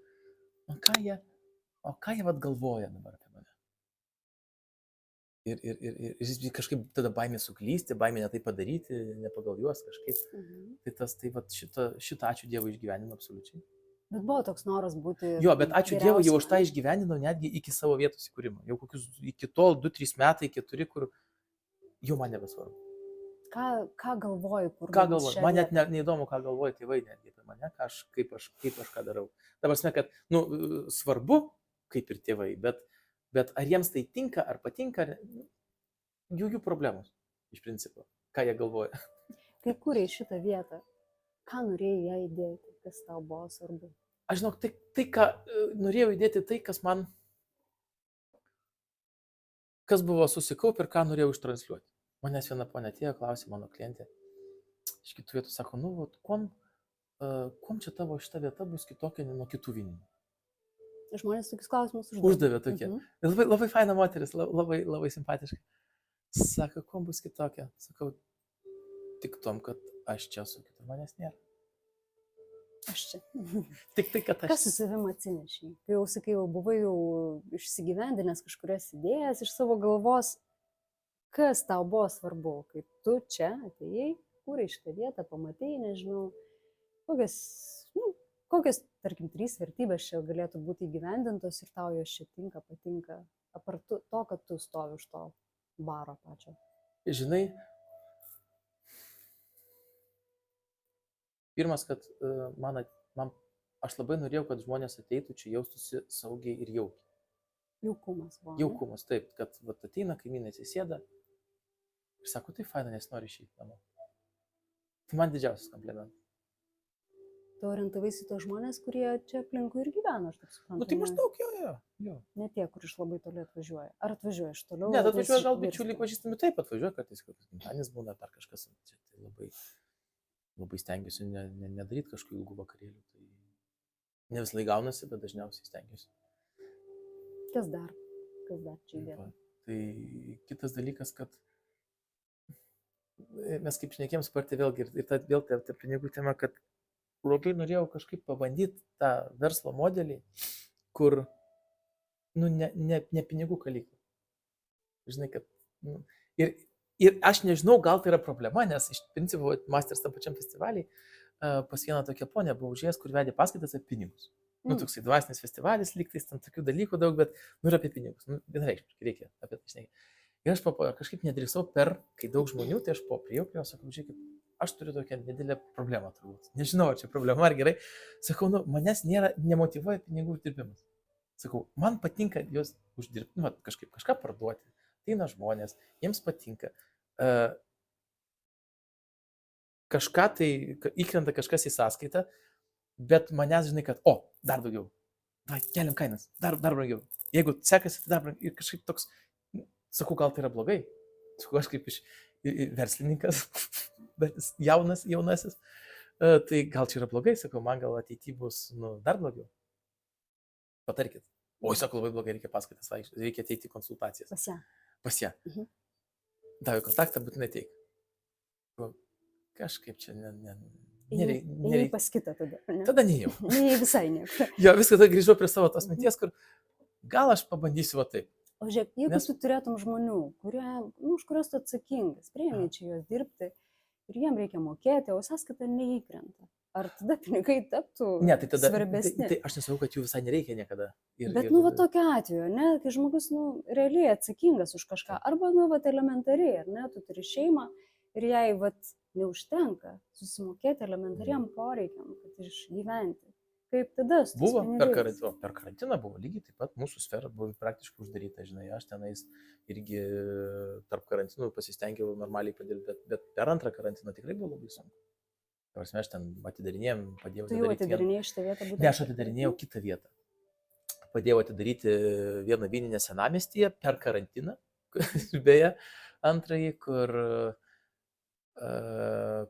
o ką jie vat galvoja dabar apie mane. Ir jis kažkaip tada baimė suklysti, baimė ne tai padaryti, ne pagal juos kažkaip. Tai vat šitą ačiū Dievui išgyvenimo absoliučiai. Bet buvo toks noras būti... Jo, bet ačiū Dievui jau už tą išgyvenimo netgi iki savo vietos įkūrimo. Jau kokius iki tol 2-3 metai, 4, kur jau man nebesvarbu. Ką galvoji, kur... Ką galvoji? Man net neįdomu, ką galvoji tėvai netgi apie mane, kaip aš ką darau. Dabar prasme, kad, svarbu, kaip ir tėvai, bet ar jiems tai tinka, ar patinka, jų problemos, iš principo, ką jie galvoja. Kai kūrei šitą vietą, ką norėjai ją įdėti, kas tau buvo svarbu? Aš žinau, tai ką norėjau įdėti, tai, kas buvo susikaupę ir ką norėjau ištransliuoti. Manęs viena ponė atėjo, klausė mano klientė, iš kitų vietų sako, kuom čia tavo šita vieta bus kitokia nuo kitų vininių? Žmonės tokius klausimus uždavė tokie. Labai, labai faina moteris, labai, labai simpatiška. Sako, kuom bus kitokia? Sakau, tik tom, kad aš čia esu, kitur manęs nėra. Aš čia. Tik tai, kad aš. Kas su savim atsinešiai? Kai jau sakai, jau buvai išsigyvendinęs kažkurias idėjas iš savo galvos, kas tau buvo svarbu, kai tu čia atėjai, kūrei šitą vietą, pamatei, nežinau, kokios, tarkim, 3 vertybės čia galėtų būti įgyvendintos ir tau jos čia tinka, patinka, apart to, kad tu stovi už to baro pačio. Žinai, pirmas, kad aš labai norėjau, kad žmonės ateitų čia jaustųsi saugiai ir jaukiai. Jaukumas buvo. Jaukumas, taip, kad ateina kaimynai atsisėda ir sako, tai faina, nes nori išeiti namo. Tai man didžiausias komplimentas. Tu orientavaisi tos žmonės, kurie čia aplinkui ir gyvena, aš taip suprantu. Tai maždaug jo. Ne tie, kur iš labai toli atvažiuoja. Ar atvažiuoja iš toliau? Ne, atvažiuoja gal bičiuliai pažįstami, taip atvažiuoja, kartais kokias gimtadienis būna, dar kažkas. Čia tai labai stengiuosi nedaryti kažkokių ilgų vakarėlių. Tai ne visai gaunasi, bet dažniausiai stengiuosi. Kas dar čia įdėta? Tai kitas dalykas, kad mes kaip šnekėjom sparti vėlgi ir vėl ta pinigų tema, kad labai norėjau kažkaip pabandyti tą verslo modelį, kur, ne pinigų kalyklą. Žinai, kad, ir aš nežinau, gal tai yra problema, nes iš principo Masters tam pačiam festivaliai pas vieną tokią ponę buvau užėjęs, kur vedė paskaitas apie pinigus. Toksai dvasinis festivalis, lygtais ten tokių dalykų daug, bet, ir apie pinigus. Vienareikšmiškai reikia apie tai šnekėti. Ir aš kažkaip nedrįsau kai daug žmonių, tai aš priėjau prie jo, sakau, žiūrėkit, aš turiu tokią didelę problemą turbūt. Nežinau, ar čia problema ar gerai. Sakau, manęs nemotyvuoja pinigų uždirbimas. Sakau, man patinka juos uždirbti, kažkaip kažką parduoti. Ateina žmonės, jiems patinka. kažką tai, įkrenta kažkas į sąskaitą, bet manęs žinai, kad, dar daugiau, keliam kainas, dar brangiau. Jeigu sekasi, tai dar brangiau. Ir kažkaip toks, sakau, gal tai yra blogai. Sakau, aš kaip iš verslininkas, bet jaunasis, tai gal čia yra blogai, sakau, man gal ateityje bus dar blogiau. Patarkit. Oi, sakau, labai blogai, reikia paskaitas vaikščioti, reikia ateiti į konsultacijas. Pas ją. Davė kontaktą, būtinai teik. Kažkaip čia Nereikia pas kitą tada. Ne? Tada nejau. Ne visai nieko. Jo, viską tada grįžau prie savo tos minties, kur gal aš pabandysiu va taip. O žiūrėk, jeigu tu turėtum žmonių, už kuriuos tu atsakingas, priėmė čia juos dirbti ir jiem reikia mokėti, o sąskaita neįkrenta. Ar tada pinigai taptų svarbesni? Tai aš nesakau, kad jų visai nereikia niekada. Bet, va tokiu atveju, ne, kai žmogus, realiai atsakingas už kažką, arba, elementariai, ar ne, tu turi šeimą ir jai, neužtenka susimokėti elementariam poreikiam, kad išgyventi. Kaip tada su buvo per karantiną buvo lygiai taip pat, mūsų sfera buvo praktiškai uždaryta, žinai, aš tenais irgi tarp karantinų pasistengiau normaliai padirbti, bet per antrą karantiną tikrai buvo labai sunku. Aš ten atidarinėjom, padėjau atidaryti. Tu jau atidarinėjai šitą vietą būtent? Ne, aš atidarinėjau kitą vietą. Padėjau atidaryti vieną vyninę senamiestyje per karantiną, beje, antrąjį,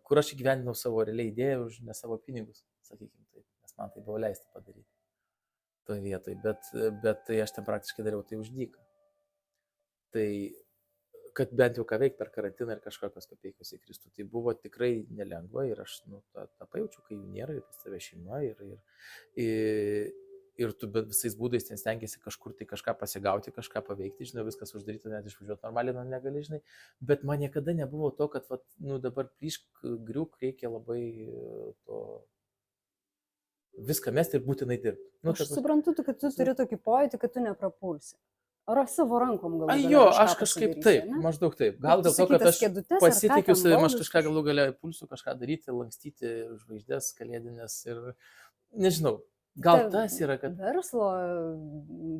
kur aš įgyvendinau savo realiai idėją už ne savo pinigus, sakykime taip, nes man tai buvo leista padaryti toje vietoje, bet tai aš ten praktiškai dariau tai už dyką. Tai, kad bent jau ką veikti per karantiną ir kažkokios kapeikos įkristų, tai buvo tikrai nelengva ir aš tą pajaučiu, kai jų nėra ir pas tave šeima ir tu visais būdais ten stengiasi kažkur tai kažką pasigauti, kažką paveikti, žinai, viskas uždaryta, net išvažiuoti normaliai, negali, žinai, bet man niekada nebuvo to, kad dabar plyšk, griūk, reikia labai to viską mesti ir būtinai dirbti. Aš suprantu, kad tu turi tokį pojūtį, kad tu neprapulsi. Ar savo rankom galų galę? Jo, aš kažkaip taip, maždaug taip. Gal dėl to, kad aš pasitikiu savim, aš kažką galų galę pulsiu, kažką daryti, lankstyti žvaigždės kalėdinės ir nežinau. Gal tas yra, kad... Verslo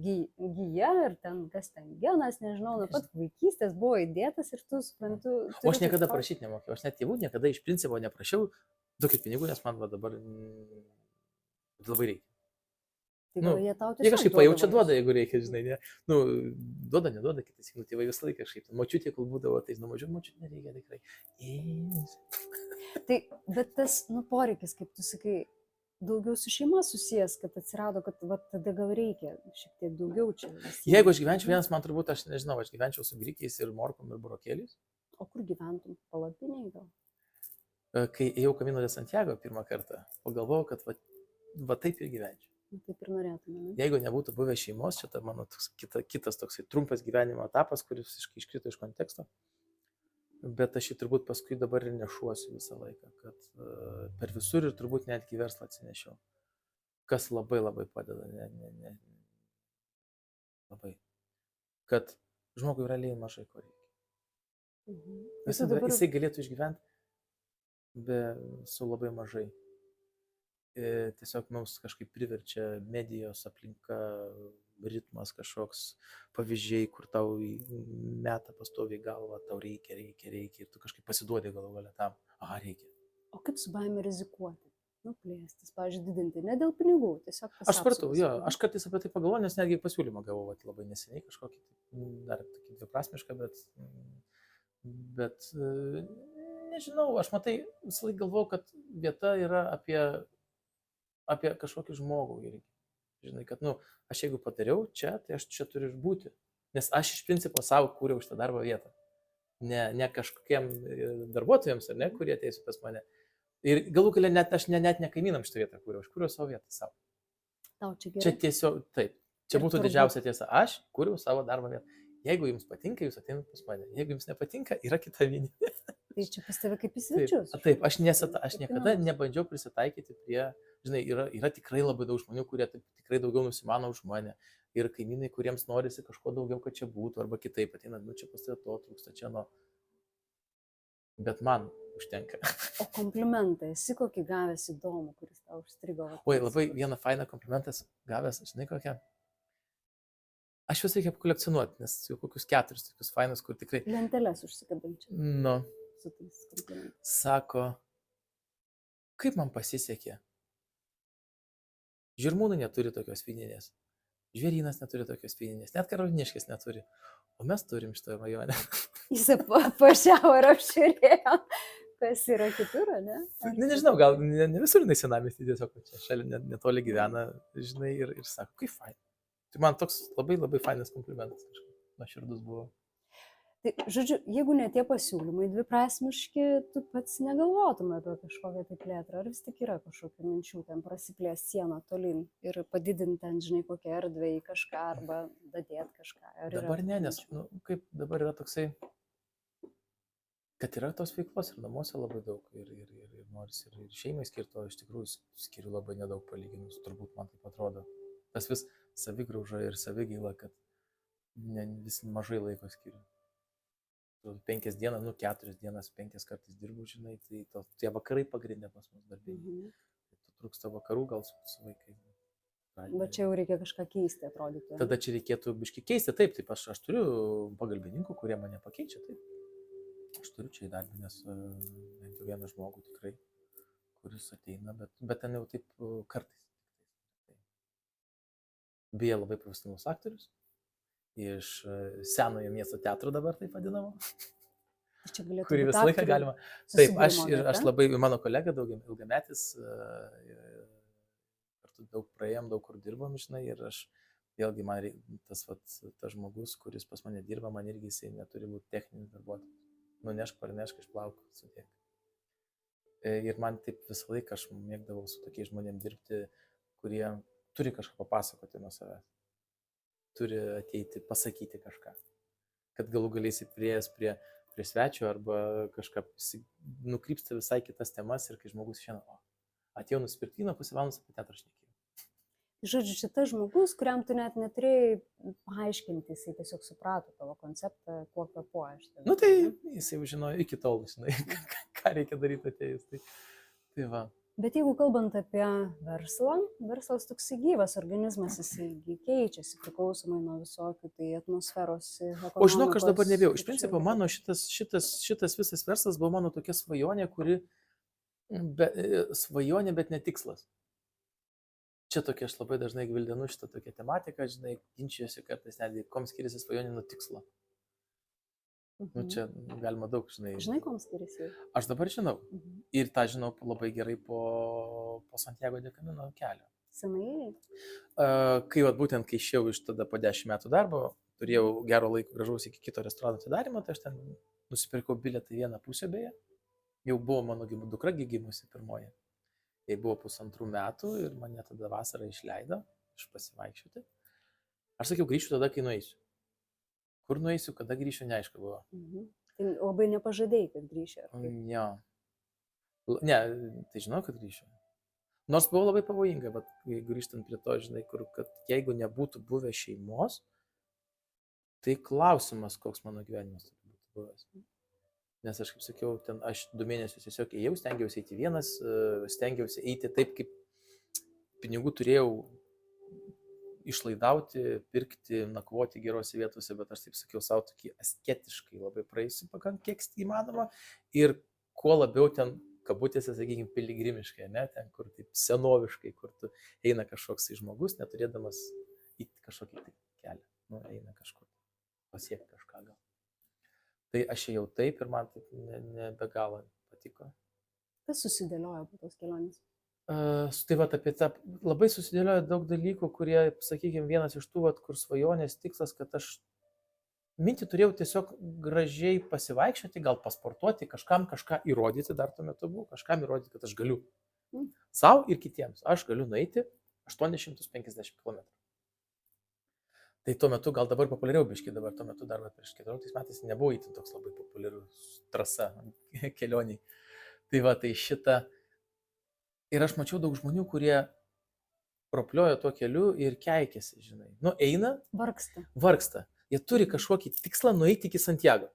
gyja ir ten, kas ten genas, nežinau, nuo pat vaikystės buvo įdėtas ir tu suprantu... O aš niekada prašyti nemokėjau, aš net tėvų niekada iš principo neprašiau, duokit pinigų, nes man dabar labai reikia. Jie kažkaip pajaučia duoda, jeigu reikia, žinai, ne. Duoda, neduoda, kitas, jeigu tėvai visą laiką kažkaip. Močiutė, kol būdavo, tai močiutė nereikia tikrai. Tai, bet tas, poreikis, kaip tu sakai, daugiau su šeima susijęs, kad atsirado, kad tada gal reikia šiek tiek daugiau čia. Jeigu aš gyvenčiau vienas, man turbūt, aš nežinau, aš gyvenčiau su grikiais ir morkom ir burokėliais. O kur gyventum? Palapinėj gal? Kai ėjau Camino de Santiago pirmą kartą, pagalvojau, kad va taip ir gyvenčiau. Taip ir norėtume. Jeigu nebūtų buvę šeimos, čia mano kitas toksai trumpas gyvenimo etapas, kuris visiškai iškrito iš konteksto, bet aš jį turbūt paskui dabar ir nešuosiu visą laiką, kad per visur ir turbūt netgi verslą atsinešiau, kas labai labai padeda, labai, kad žmogui realiai mažai ko reikia. Jisai galėtų išgyventi su labai mažai. Tiesiog mums kažkaip priverčia medijos aplinka, ritmas kažkoks, pavyzdžiai, kur tau meta pastoviai galvą, tau reikia ir tu kažkaip pasiduodi galų gale tam, reikia. O kaip su baime rizikuoti? Plėstis, pavyzdžiui, didinti, ne dėl pinigų, tiesiog Aš supratau, aš kartais apie tai pagalvoju, nes netgi pasiūlymą gavau labai neseniai, kažkokį, dar tokį dviprasmišką, bet nežinau, aš matai, visą laiką galvoju, kad vieta yra apie kažkokį žmogų irgi. Žinai, kad, aš jeigu padariau čia, tai aš čia turiu ir būti. Nes aš iš principo savo kūriau šitą darbo vietą. Ne kažkokiem darbuotojams, ar ne, kurie ateisiu pas mane. Ir galų galę aš net ne kaimynam šitą vietą kūriau, aš kūriau savo vietą savo. Čia tiesiog, taip, čia būtų didžiausia tiesa. Aš kūriau savo darbo vietą. Jeigu jums patinka, jūs ateinat pas mane. Jeigu jums nepatinka, yra kita vinė. Tai čia pas tave kaip į svečius. Taip, aš niekada nebandžiau prisitaikyti prie, žinai, yra tikrai labai daug žmonių, kurie tikrai daugiau nusimano už mane. Ir kaimynai, kuriems norisi kažko daugiau, kad čia būtų, arba kitaip ateina, čia pas tave to trūksta, čia Bet man užtenka. O komplimentai, esi kokį gavęs įdomų, kuris tau užstrigo? Oi, labai vieną fainą komplimentas gavęs, žinai kokią? Aš juos reikia kolekcionuoti, nes jau kokius 4 tokius fainus, kur tikrai, Lenteles užsikabinčiau nu, su tais komplimentais. sako, kaip man pasisekė. Žirmūnai neturi tokios vyninės, žvėrynas neturi tokios vyninės, net Karoliniškės neturi, o mes turim šitoje rajone. Jis pašiavo ir apžiūrėjo, kas yra kitur, ne? Nežinau, gal ne visur jinai senamiestį, tiesiog čia šalia netoli gyvena, žinai, ir sako, kaip fain. Tai man toks labai labai fainas komplimentas, nuoširdus buvo. Tai, žodžiu, jeigu ne tie pasiūlymai dviprasmiški, tu pats negalvotum apie kažkokią tai plėtrą, ar vis tik yra kažkokių minčių ten prasiplės sieną tolyn ir padidinti ten, žinai, kokią erdvę į kažką arba dadėti kažką. Dabar ne, nes, nu, kaip dabar yra toksai, kad yra tos veiklos ir namuose labai daug, ir nors ir šeimai skirto, iš tikrųjų skiriu labai nedaug palyginus, turbūt man taip atrodo. Tas vis savigrauža ir savigaila, kad vis mažai laiko skiriu. 5 dienas, 4 dienas, 5 kartais dirbu, žinai, tai tie vakarai pagrindė pas mus darbiniai. Trūksta vakarų gal su vaikais. Bet čia jau reikia kažką keisti, atrodytų. Tada čia reikėtų biškį keisti, taip, aš turiu pagalbininkų, kurie mane pakeičia, taip. Aš turiu čia įdarbinęs bent jau vieną žmogų tikrai, kuris ateina, bet ten jau taip kartais. Beje, labai profesionalus aktorius, iš senojo miesto teatro dabar taip vadinamo, kurį visą laiką galima. Taip, aš labai, mano kolega ilgametis, kartu daug praėjom, daug kur dirbom, žinai, ir aš vėlgi man tas žmogus, kuris pas mane dirba, man irgi jisai neturi būti techninis darbuotojas. Nunešk, parnešk, išplauk, sudėk. Ir man taip visą laiką aš mėgdavau su tokiais žmonėm dirbti, kurie turi kažką papasakoti nuo savęs. Turi ateiti, pasakyti kažką. Kad galų galėsi prieėjęs prie svečio arba kažką nukrypsta visai kitas temas ir kai žmogus šiandien, atėjau nusipirkti vyno, pusę valandos apie teatrą šnekėjau. Žodžiu, šitas žmogus, kuriam tu net neturėjai paaiškinti, jisai tiesiog suprato tavo konceptą, kuo kvėpuoja. Nu tai jisai jau žinojo iki tol, žinai, ką reikia daryti atėjus. Tai va. Bet jeigu kalbant apie verslą, verslas toks gyvas organizmas, jisai keičiasi priklausomai nuo visokių tai atmosferos. O žinok, aš dabar nebėjau. Iš principo, mano šitas visas verslas buvo mano tokia svajonė, svajonė, bet ne tikslas. Čia tokia, aš labai dažnai gvildenu šitą tokią tematiką, žinai, ginčiuosi kartais netgi, kom skiriasi svajonė nuo tikslo. Nu, čia galima daug, žinai. Žinai, kom skiriasi? Aš dabar žinau. Ir tą žinau labai gerai po Santiago de Camino kelio. Senai? Būtent kai išėjau iš tada po 10 metų darbo, turėjau gero laiko gražaus iki kito restorano atidarymo, tai aš ten nusipirkau bilietą į vieną pusę beje. Jau buvo mano dukra gimusi pirmoji. Jai buvo 1,5 metų ir mane tada vasarą išleido pasivaikščioti. Aš sakiau, grįšiu tada, kai nueisiu. Kur nueisiu, kada grįšiu, neaišku buvo. Tai labai nepažadėjai, kad grįšiu. Jo. Ne, tai žinau, kad grįšiu. Nors buvo labai pavojinga, bet grįžtant prie to, žinai, kad jeigu nebūtų buvę šeimos, tai klausimas, koks mano gyvenimas būtų buvęs. Nes aš, kaip sakiau, aš 2 mėnesius tiesiog ėjau, stengiausi eiti vienas, stengiausi eiti taip, kaip pinigų turėjau išlaidauti, pirkti, nakvoti gerose vietose, bet aš taip sakiau savo tokį asketiškai labai praeisiu kiek įmanoma ir kuo labiau ten kabutėse, sakykime, piligrimiškai, ne, ten kur taip senoviškai, kur tu eina kažkoks žmogus, neturėdamas į kažkokį kelią, eina kažkur, pasiekti kažką gal. Tai aš ėjau taip ir man taip be galo patiko. Kas susidėliojo po tos kelionės? Tai apie tą labai susidėliojo daug dalykų, kurie, sakykime, vienas iš tų, kur svajonės tikslas, kad aš mintį turėjau tiesiog gražiai pasivaikščioti, gal pasportuoti, kažkam kažką įrodyti, dar tuo metu buvo, kažkam įrodyti, kad aš galiu. Sau ir kitiems. Aš galiu nueiti 850 km. Tai tuo metu, gal dabar populiariau biškai, dabar tuo metu dar prieš 14 metais nebuvo įtin toks labai populiarus trasa kelioniai. Tai šitą. Ir aš mačiau daug žmonių, kurie propliojo tuo keliu ir keikėsi, žinai. Eina. Vargsta. Jie turi kažkokį tikslą nueiti iki Santiago.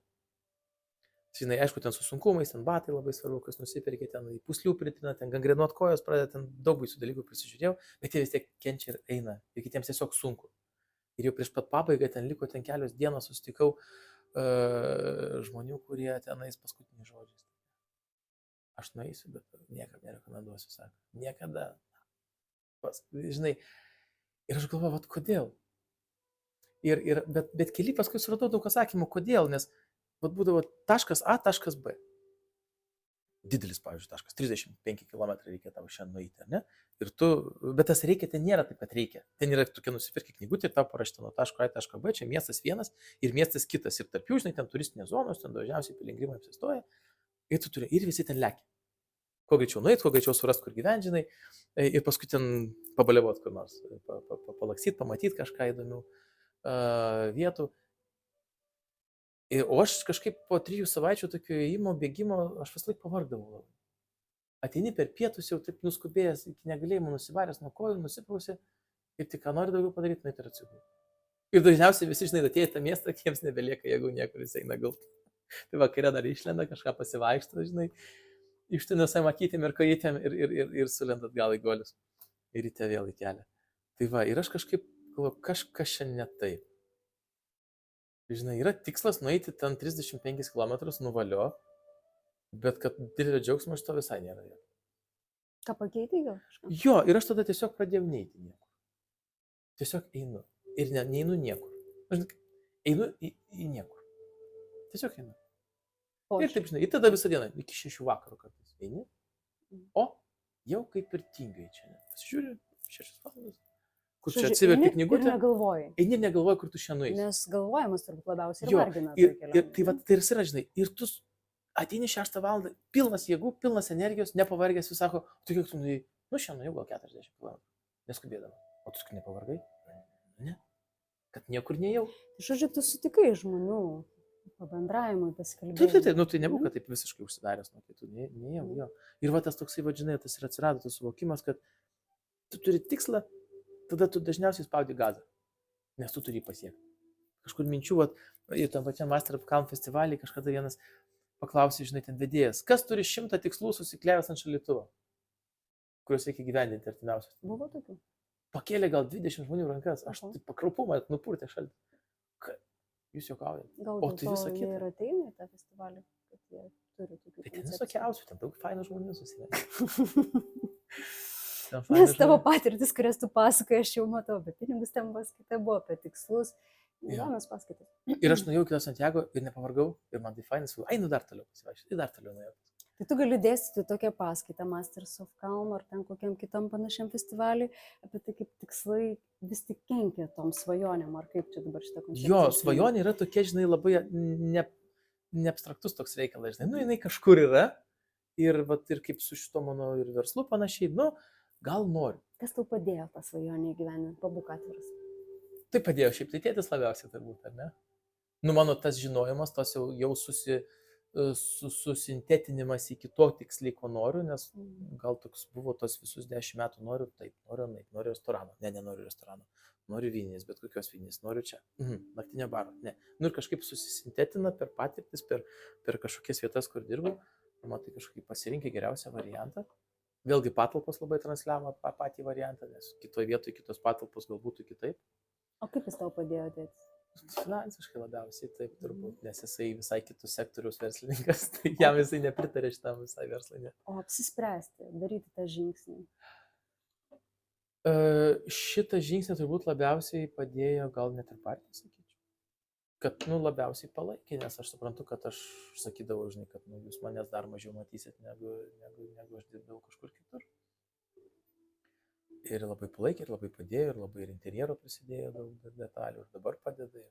Žinai, aišku, ten su sunkumais, ten batai labai svarbu, kas nusipirkė, ten į puslių pritrina, ten gangrenuot kojos, pradeda ten daug baisių dalykų prisižiūrėjau, bet jie vis tiek kenčia ir eina. Ir kitiems tiesiog sunku. Ir jau prieš pat pabaigą ten liko ten kelios dienos, susitikau žmonių, kurie tenais paskutiniais žodžiais. Aš nueisiu, bet niekam nerekomenduosiu, sako. Niekada. Žinai, ir aš galvoju, vat kodėl? Bet keli paskui suradau daug atsakymų, kodėl, nes vat būdavo taškas A, taškas B. Didelis, pavyzdžiui, taškas, 35 km reikia tau šiandien nueiti, ar ne? Ir tu, bet tas reikia, ten nėra taip, kad reikia. Ten yra tokia nusipirki knygutė ir tau parašyta nuo taško A, taško B, čia miestas vienas ir miestas kitas. Ir tarp jų, žinai, ten turistinės zonos, ten dažniausiai piligrimai apsistoja. Ir tu turi, ir visi ten lekia. Kuo greičiau nueit, kuo greičiau surast, kur gyventi, žinai. Ir paskui ten pabalevot kur nors, palaksyt, pamatyti kažką įdomių vietų. O aš kažkaip po 3 savaičių tokio ėjimo, bėgimo, aš vis laik pavargdavau. Ateini per pietus jau taip nuskubėjęs, iki negalėjimo nusivaręs nuo kojų, nusiprausi ir tik ką nori daugiau padaryti, nueiti ir atsigulti. Ir dažniausiai visi, žinai, atėję į tą miestą, jiems nebelieka, jeigu niekur jis eina gult. Tai vakare dar išlenda, kažką pasivaikšto, žinai, ištinusam akytėm ir kojytėm ir sulenda atgal į golius. Ir ryte vėl į kelią. Tai va, ir aš kažkaip galvoju, kažkas šiandien ne taip. Žinai, yra tikslas nueiti ten 35 km nuvalio, bet kad didelio džiaugsmo iš to visai nėra. Ką pakeitai gal kažką? Jo, ir aš tada tiesiog pradėjau neiti niekur. Tiesiog einu. Ir neinu niekur. Žinai, einu į niekur. Tiesiog einu. Ir taip, žinai, ir tada visą dieną, iki 6 vakaro kartais eini. O, jau kaip ir tingai čia. Pasižiūriu, 6 valandas. Kur čia atsiverti knygutę. Ir negalvoji. Eini ir negalvoji, kur tu šiandien nueisi. Nes galvojimas turbūt labiausiai ir vargina. Ir tai va, tai ir yra, žinai, ir tu ateini 6 valandą, pilnas jėgų, pilnas energijos, nepavargęs, vis sako, tu kiek tu nuėjai, šiandien jau gal 40 km, neskubėdama. O tu nepavargai? Ne. Kad niekur nejau. Tai žodžiu, tu sutikai žmonių, pabendravimui, pasikalbėjimui. Taip, tai nebuvo, kad taip visiškai užsidaręs nuo kitų, nejau, jo. Ir va tas toksai, vadžinai, tas ir atsirado tas suvokimas, kad tu turi tikslą, tada tu dažniausiai spaudi gazą, nes tu turi pasiekti. Kažkur minčių, ir tam pačiam Master of Calm festivalį kažkada vienas paklausė, žinai, ten vedėjas, kas turi 100 tikslų susikliavęs ant šaldytuvo, kuriuos reikia gyvendinti artimiausius. Buvo tokių? Pakėlė gal 20 žmonių rankas, aš taip pakraupumą nupurtė šaltį. Jūs juokaujate. Gal o tai visą kitą. Ir ateina į tą festivalį, kad jie turi tokių. Tai ten visokiausių, ten daug fainų žmonių susirenka. Nes tavo patirtis, kurias tu pasakoji, aš jau matau, bet pinigus ten paskaita buvo apie tikslus. Įdomios paskaitos. Ir aš nuėjau iki Santiago ir nepavargau, ir man tai fainas, einu dar toliau pasivaikščioti, ir dar toliau nuėjau. Tai tu gali dėstyti tokią paskaitą Masters of Calm ar ten kokiam kitam panašiam festivaliui, apie tai, kaip tikslai vis tik kenkia tom svajonėm, ar kaip čia dabar šitą koncepciją. Jo, svajonė yra tokia, žinai, labai neabstraktus toks reikalas, žinai, jinai kažkur yra, ir kaip su šito mano ir verslu panašiai, gal noriu. Kas tau padėjo tą svajonę įgyvendinti? Pabūk atviras. Tai padėjo šiaip, tai tėtis labiausiai turbūt, ar ne? Mano tas žinojimas, tas jau susintetinimas iki to tiksliai, ko noriu, nes gal toks buvo tos visus 10 metų, noriu taip, noriu restorano, nenoriu restorano, noriu vyninės, bet kokios vyninės, noriu čia, naktinio baro, ne. Ir kažkaip susisintetina per patirtis, per kažkokias vietas, kur dirbu, ir man tai kažkaip pasirinkė geriausią variantą. Vėlgi patalpos labai transliavo patį variantą, nes kitoje vietoje kitos patalpos gal būtų kitaip. O kaip jis tau padėjo dėti? Finansiškai labiausiai taip turbūt, nes jisai visai kitų sektoriaus verslininkas, tai jam jisai nepritarė šitam visai verslui. O apsispręsti, daryti tą žingsnį? Šitą žingsnį turbūt labiausiai padėjo gal net ir partija, sakyčiau. Kad, labiausiai palaikė, nes aš suprantu, kad aš sakydavau, žinai, kad, jūs manęs dar mažiau matysit, negu aš dirbau kažkur kitur. Ir labai palaikė, ir labai padėjo, ir labai ir interjero prisidėjo daug detalių, ir dabar padeda,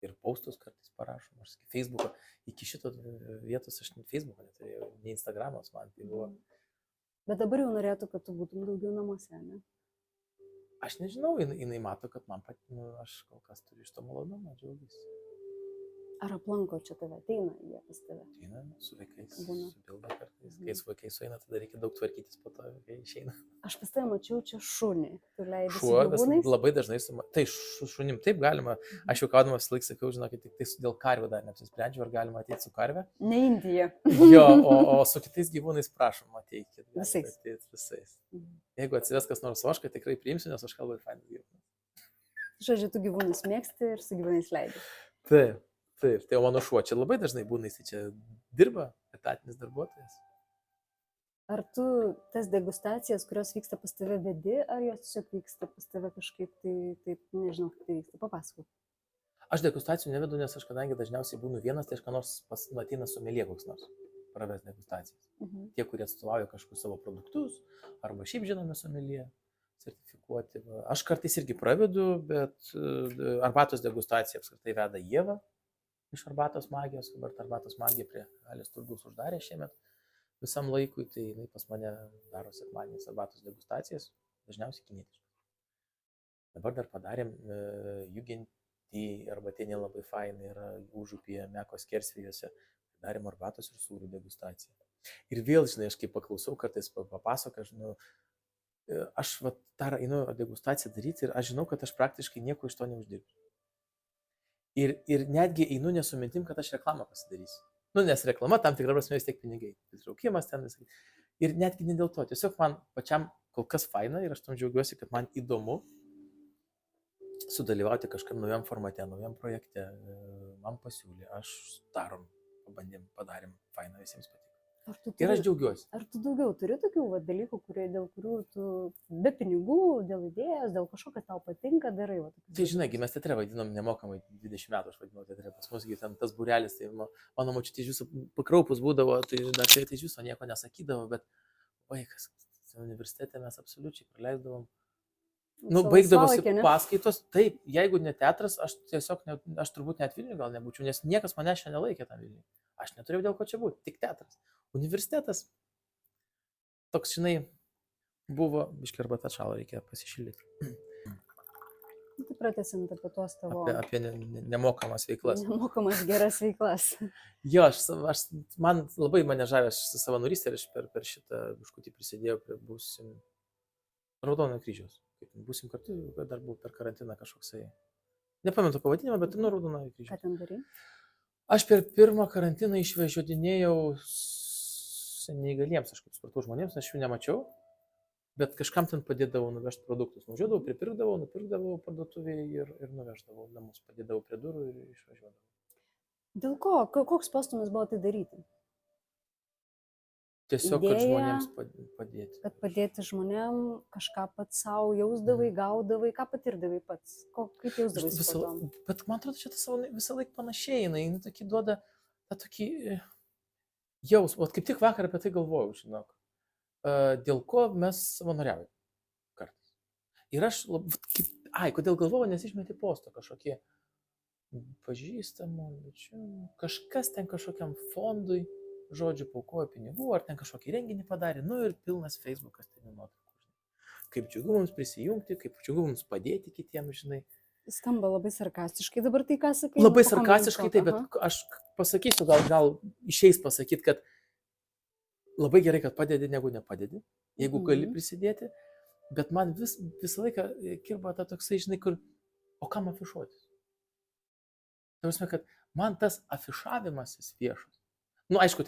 ir postus kartais parašom, aš sakai, Facebooką, iki šito vietos aš Facebooką neturėjau, ne Instagramas man tai buvo. Bet dabar jau norėtų, kad tu būtum daugiau namuose, ne? Aš nežinau, jinai mato, kad man aš kol kas turiu iš to malonumą, džiaugiuosi. Ar aplanko čia tave, ateina jie pas tave? Ateina, su vaikais, su bilda kartais. Kai su vaikais sueina, tada reikia daug tvarkytis po to, kai išeina. Aš pas tave mačiau čia šunį. Tu leidai su Šuo, gyvūnais? labai dažnai tai šunim taip galima. Aš jau kaudamas laik sakiau, žinokit, tik tai dėl karvių dar neapsisprendžiau, ar galima ateiti su karve. Ne Indija. Jo, o su kitais gyvūnais prašom ateikit. Visais. Jeigu atsives kas nors ožką, tikrai priimsiu, nes aš kalbu ir fainas gyvūnas. Žodžiu, tu gyvūnus mėgsti ir su gyvūnais leidži. Taip, taip. Tai o mano šuo čia labai dažnai būna, jis čia dirba, etatinis darbuotojas. Ar tu tas degustacijas, kurios vyksta pas tave vedi, ar jos tiesiog vyksta pas tave kažkaip tai, taip, nežinau, kaip tai vyksta, papasakok. Aš degustacijų nevedu, nes aš kadangi dažniausiai būnu vienas, tai aš ką nors ateina someljė koks nors praves degustacijas. Tie, kurie atstovauja kažkokius savo produktus, arba šiaip žinome someljė, sertifikuoti. Aš kartais irgi pravedu, bet arbatos degustaciją apskritai veda Ieva iš Arbatos magijos, dabar Arbatos magija prie Halės turgaus uždarė šiemet visam laikui, tai jinai pas mane daro sekmadieniais arbatos degustacijas, dažniausiai kinietiškas. Dabar dar padarėm Jugendį arbatinė labai fainai yra užupyje Mekos skersvėjose, darėm arbatos ir sūrių degustaciją. Ir vėl, žinai, aš kaip paklausau, kartais papasakau, aš einu degustaciją daryti ir aš žinau, kad aš praktiškai nieko iš to neuždirbsiu. Ir netgi einu nesumintim, kad aš reklamą pasidarysiu. Nes reklama tam tikrą prasme vis tiek pinigai. Įtraukimas ten visai. Ir netgi ne dėl to. Tiesiog man pačiam kol kas faina ir aš tam džiaugiuosi, kad man įdomu sudalyvauti kažkam naujam formate, naujam projekte. Man pasiūlė, aš darom, padarėm, faina, visiems patiko. Ir aš džiaugiuosi. Ar tu daugiau turi tokių dalykų, dėl kurių tu be pinigų, dėl idėjos, dėl kažko, kad tau patinka, darai? Tai žinai, mes teatre vaidinom nemokamai 20 metų, aš vaidinau teatre, pas mus ten tas būrelis, tai mano močiutė iš viso pakraupus būdavo, tai dar tai iš viso nieko nesakydavo, bet vaikas, universitete mes absoliučiai praleisdavom. Baigdavosi paskaitos, taip, jeigu ne teatras, aš turbūt net Vilniuje gal nebūčiau, nes niekas mane šiandien nelaikė tam Vilniuje. Aš neturėjau dėl ko čia būti, tik teatras. Universitetas toks, žinai, buvo, biškį arba atšalo, reikia pasišildyti. Tai pratęsint apie tuos tavo... Apie nemokamas veiklas. Nemokamas geras veiklas. Jo, man labai mane žavė savanorystė ir aš per šitą biškutį prisidėjau prie būsim Raudonojo kryžiaus. Būsim kartu, dar buvau per karantiną kažkoksai. Nepamenu to pavadinimą, bet nuo Raudonojo kryžiaus. Ką ten darai? Aš per pirmą karantiną išvežiodinėjau neįgaliems, aš kaip supratau žmonėms, aš jų nemačiau, bet kažkam ten padėdavau nuvežti produktus. Nuvažiuodavau, nupirkdavau parduotuvėje ir nuveždavau namus, padėdavau prie durų ir išvažiuodavau. Dėl ko? Koks postūmis buvo tai daryti? Tiesiog, kad žmonėms padėti. Kad padėti žmonėm, kažką pats savo jausdavai, gaudavai, ką patirdavai pats? Kaip jausdavai su to? Bet man atrodo, čia visą laiką panašiai, jinai tokį duoda tą tokį jausmą. Kaip tik vakar apie tai galvojau, žinok. Dėl ko mes savanoriaujame kartais. Ir aš, kodėl galvojau, nes išmetė postą kažkokie pažįstamų, kažkas ten kažkokiam fondui, žodžiu, paukojo pinigų, ar ten kažkokį renginį padarė, ir pilnas Facebookas ten nuotraukų. Kaip džiugu mums prisijungti, kaip džiugu mums padėti kitiems, žinai. Skamba labai sarkastiškai, dabar tai ką sakai? Labai sarkastiškai, taip, bet aš pasakysiu, gal išeis pasakyti, kad labai gerai, kad padedi, negu nepadedi, jeigu gali prisidėti, bet man visą laiką kirba ta toksai, žinai, kur, o kam afišuotis? Tai prasme, kad man tas afišavimasis viešas, aišku,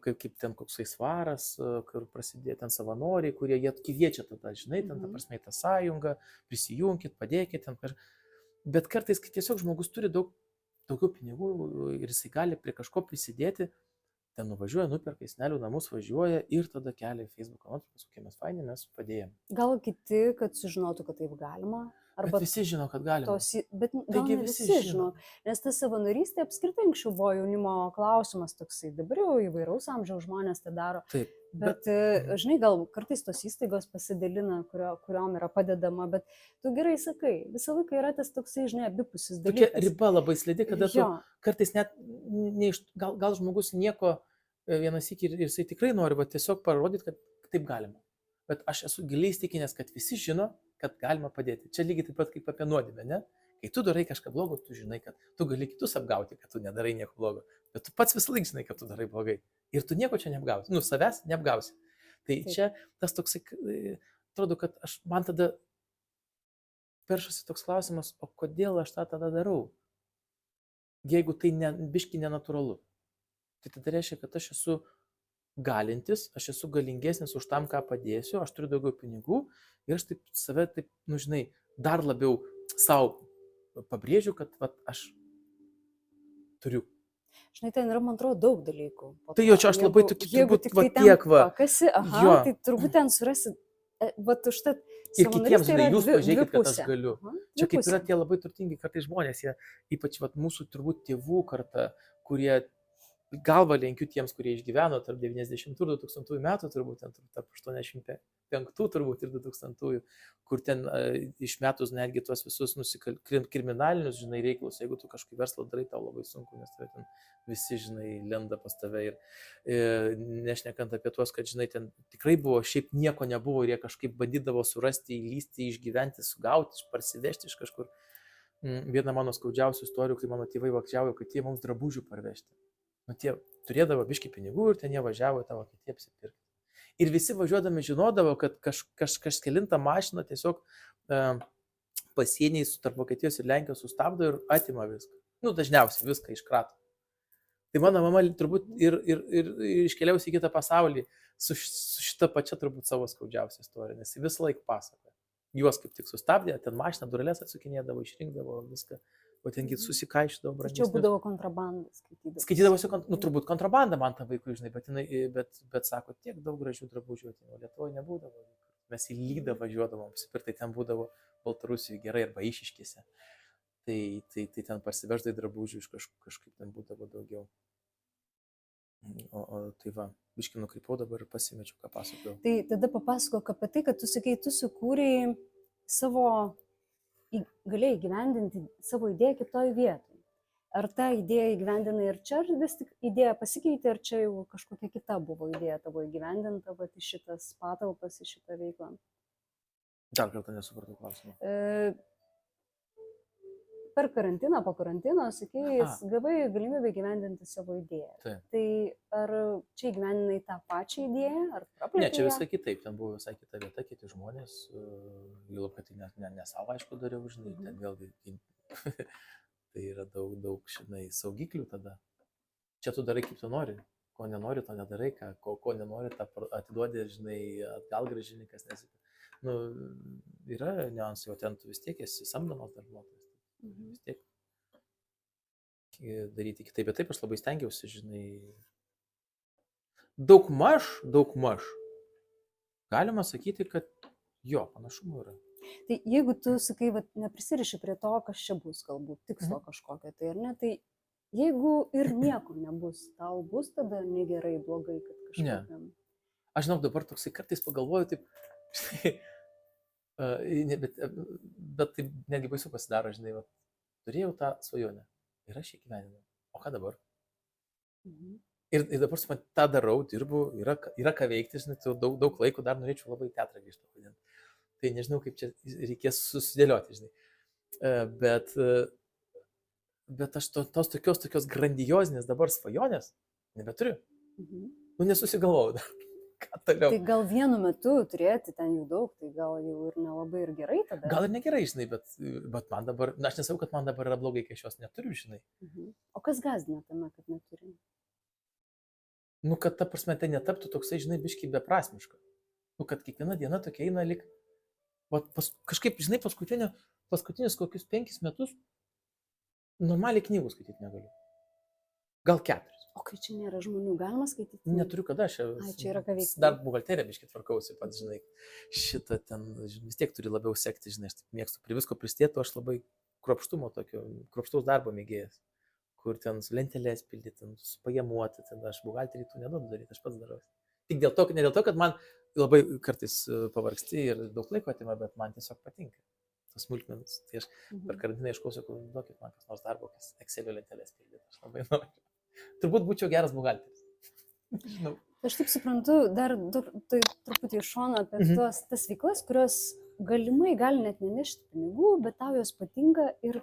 kaip ten koksai svaras, kur prasidėjo ten savanoriai, kurie jie kviečia tada, žinai, ten, ta prasme, tą sąjungą, prisijunkit, padėkit, ten kažką. Bet kartais, kai tiesiog žmogus turi daugiau pinigų ir jisai gali prie kažko prisidėti, ten nuvažiuoja, nuperka į senelių namus, važiuoja ir tada kelia į Facebooką nuotraukas, kokie mes faini, mes padėjom. Gal kiti, kad sužinotų, kad taip galima? Arba bet visi žino, kad galima. Bet gal ne visi žino, nes ta savanorystė apskritai anksčiau buvo jaunimo klausimas toksai, dabar jau įvairaus amžiaus žmonės tai daro. Taip. Bet, žinai, gal kartais tos įstaigos pasidalina, kuriom yra padedama, bet tu gerai sakai, visą laiką yra tas toksai, žinai, abipusis dalykas. Tokia riba labai slidi, kada tu kartais net, gal žmogus nieko vienas iki ir jisai tikrai nori, bet tiesiog parodyti, kad taip galima. Bet aš esu giliai įstikinęs, kad visi žino, kad galima padėti. Čia lygiai taip pat kaip apie nuodėmę, ne? Kai tu darai kažką blogo, tu žinai, kad tu gali kitus apgauti, kad tu nedarai nieko blogo. Bet tu pats visą laiką žinai, kad tu darai blogai. Ir tu nieko čia neapgausi. Savęs neapgausi. Tai čia tas toksai, atrodo, kad man tada peršasi toks klausimas, o kodėl aš tą tada darau? Jeigu tai biški nenatūralu. Tai tada reiškia, kad aš esu galintis, aš esu galingesnis už tam, ką padėsiu, aš turiu daugiau pinigų ir aš taip save, žinai, dar labiau sau pabrėžiu, kad vat, aš turiu. Žinai, ten yra, man atrodo, daug dalykų. Po Tai to. jo, čia aš labai tokių, Jeigu turbūt, tik va tai ten tiek, va. pakasi, aha, Jo. tai turbūt ten surasi, vat užtat Ir kitiems, savanorystė žinai, yra jūs pažiūrėkit, kad aš dvipusė. galiu. Aha, Čia kaip yra dvipusė. tie labai turtingi kartais žmonės, jie, ypač vat, mūsų turbūt tėvų karta, kurie galva lenkiu tiems, kurie išgyveno tarp 90 ir 2000 metų, turbūt ten tarp 85 turbūt ir 2000, kur ten išmetus netgi tuos visus kriminalinius, žinai, reikalus, jeigu tu kažkaip verslą darai, tau labai sunku, nes tai ten visi, žinai, lenda pas tave ir nešnekant apie tuos, kad, žinai, ten tikrai buvo, šiaip nieko nebuvo ir jie kažkaip bandydavo surasti, įlysti, išgyventi, sugauti, parsivežti iš kažkur. Viena mano skaudžiausių istorijų, kai mano tėvai važiavo, kad jie mums drabužių parvežti. Nu, tie turėdavo biškį pinigų ir ten jie važiavo į tą Vokietiją apsipirkti. Ir visi važiuodami žinodavo, kad kažkelintą mašiną tiesiog pasieniai tarp Vokietijos ir Lenkijos sustabdo ir atima viską. Nu, dažniausiai viską iškrato. Tai mano mama turbūt ir iškeliaus į kitą pasaulį su šita pačia turbūt savo skaudžiausia istorija, nes jis visą laiką pasakoja. Juos kaip tik sustabdė, ten mašiną durelės atsukinėdavo, išrinkdavo viską. O tengi susikaišydavo brangiai. Tačiau būdavo kontrabanda skaitydavo. Skaitydavosi, nu turbūt kontrabanda man tą vaikų, žinai, bet sako, tiek daug gražių drabužių, o Lietuvoje nebūdavo. Mes į Lydą važiuodavom, apsipirkti, ten būdavo Baltarusijoje gerai arba Eišiškėse. Tai ten parsiveždai drabužių, iš kažkaip ten būdavo daugiau. O tai va, biškai nukrypau dabar ir pasimečiau, ką pasakojau. Tai tada papasakok apie tai, kad tu sakai, tu sukūrei savo, galėjai įgyvendinti savo idėją kitoj vietoj. Ar ta idėja įgyvendinai ir čia, ar vis tik idėja pasikeitė, ar čia jau kažkokia kita buvo idėja tavo įgyvendinta, bet į šitas patalpas, į šitą veiklą? Dar kartą nesupratau klausimą. Per karantiną, po karantino, sakai, gavai galimybę įgyvendinti savo idėją. Taip. Tai ar čia įgyvendinai tą pačią idėją, ar praplėtei? Ne, čia visai kitaip, ten buvo visai kita vieta, kiti žmonės, jau kad tai ne savo, aišku, dariau, žinai, ten vėlgi, tai yra daug, žinai, saugiklių tada. Čia tu darai, kaip tu nori, ko nenori, to nedarai, ko nenori, tą atiduodi, žinai, atgal grąžinikas, nes, nu, yra niuansai, o ten tu vis tiek esi samdomas darbuotojas. Vis tiek daryti kitaip, bet taip aš labai stengiausi, žinai, daugmaž, galima sakyti, kad jo, panašumų yra. Tai jeigu tu sakai, neprisiriši prie to, kas čia bus, galbūt tikslo kažkokio, tai ar ne, tai jeigu ir nieko nebus, tau bus tada negerai, blogai, kad kažkokiam. Ne. Aš žinau, dabar toksai kartais pagalvoju, taip, žinai, bet tai netgi baisu pasidaro, žinai, va, turėjau tą svajonę ir aš įgyvendinau. O ką dabar? Ir dabar su man tą darau, dirbu, yra ką veikti, žinai, daug laiko dar norėčiau labai teatrą grįžti vadinti. Tai nežinau, kaip čia reikės susidėlioti, žinai. Bet aš tos tokios grandiozinės dabar svajonės nebeturiu. Nu, nesusigalvojau dar. Tai gal vienu metu turėti ten jų daug, tai gal jau ir nelabai ir gerai tada. Gal ir negerai, žinai, bet man dabar, aš nesakau, kad man dabar yra blogai, kai aš jos neturiu, žinai. O kas gąsdina tame, kad neturi? Nu, kad ta prasme tai netaptų toksai, žinai, biškai beprasmiška. Nu, kad kiekviena diena tokia eina lik, kažkaip, žinai, paskutinius kokius 5 metus normaliai knygų skaityti negaliu. Gal 4. O kai čia nėra žmonių, galima skaityti? Neturiu kada, aš čia yra ką veikti. Dar buhalterė biškai tvarkausi, pats, žinai, šitą ten vis tiek turi labiau sekti, žinai, aš taip mėgstu prie visko pristėti, aš labai kruopštaus darbo mėgėjas, kur ten su lentelės pildyti, su pajamuoti, ten aš buhalterį tų neduodu daryti, aš pats darau. Tik ne dėl to, kad man labai kartais pavargsti ir daug laiko atima, bet man tiesiog patinka. Tas smulkmenas, tai aš per karantiną ieškosiu, duokit man kas nors darbo, kas Excelio lentelės pildyti, aš labai noriu. Turbūt būčiau geras buhalteris. Žinau. Aš taip suprantu, dar tai truputį iš šono apie tas veiklas, kurios galimai gali net nenešti pinigų, bet tau jos patinka ir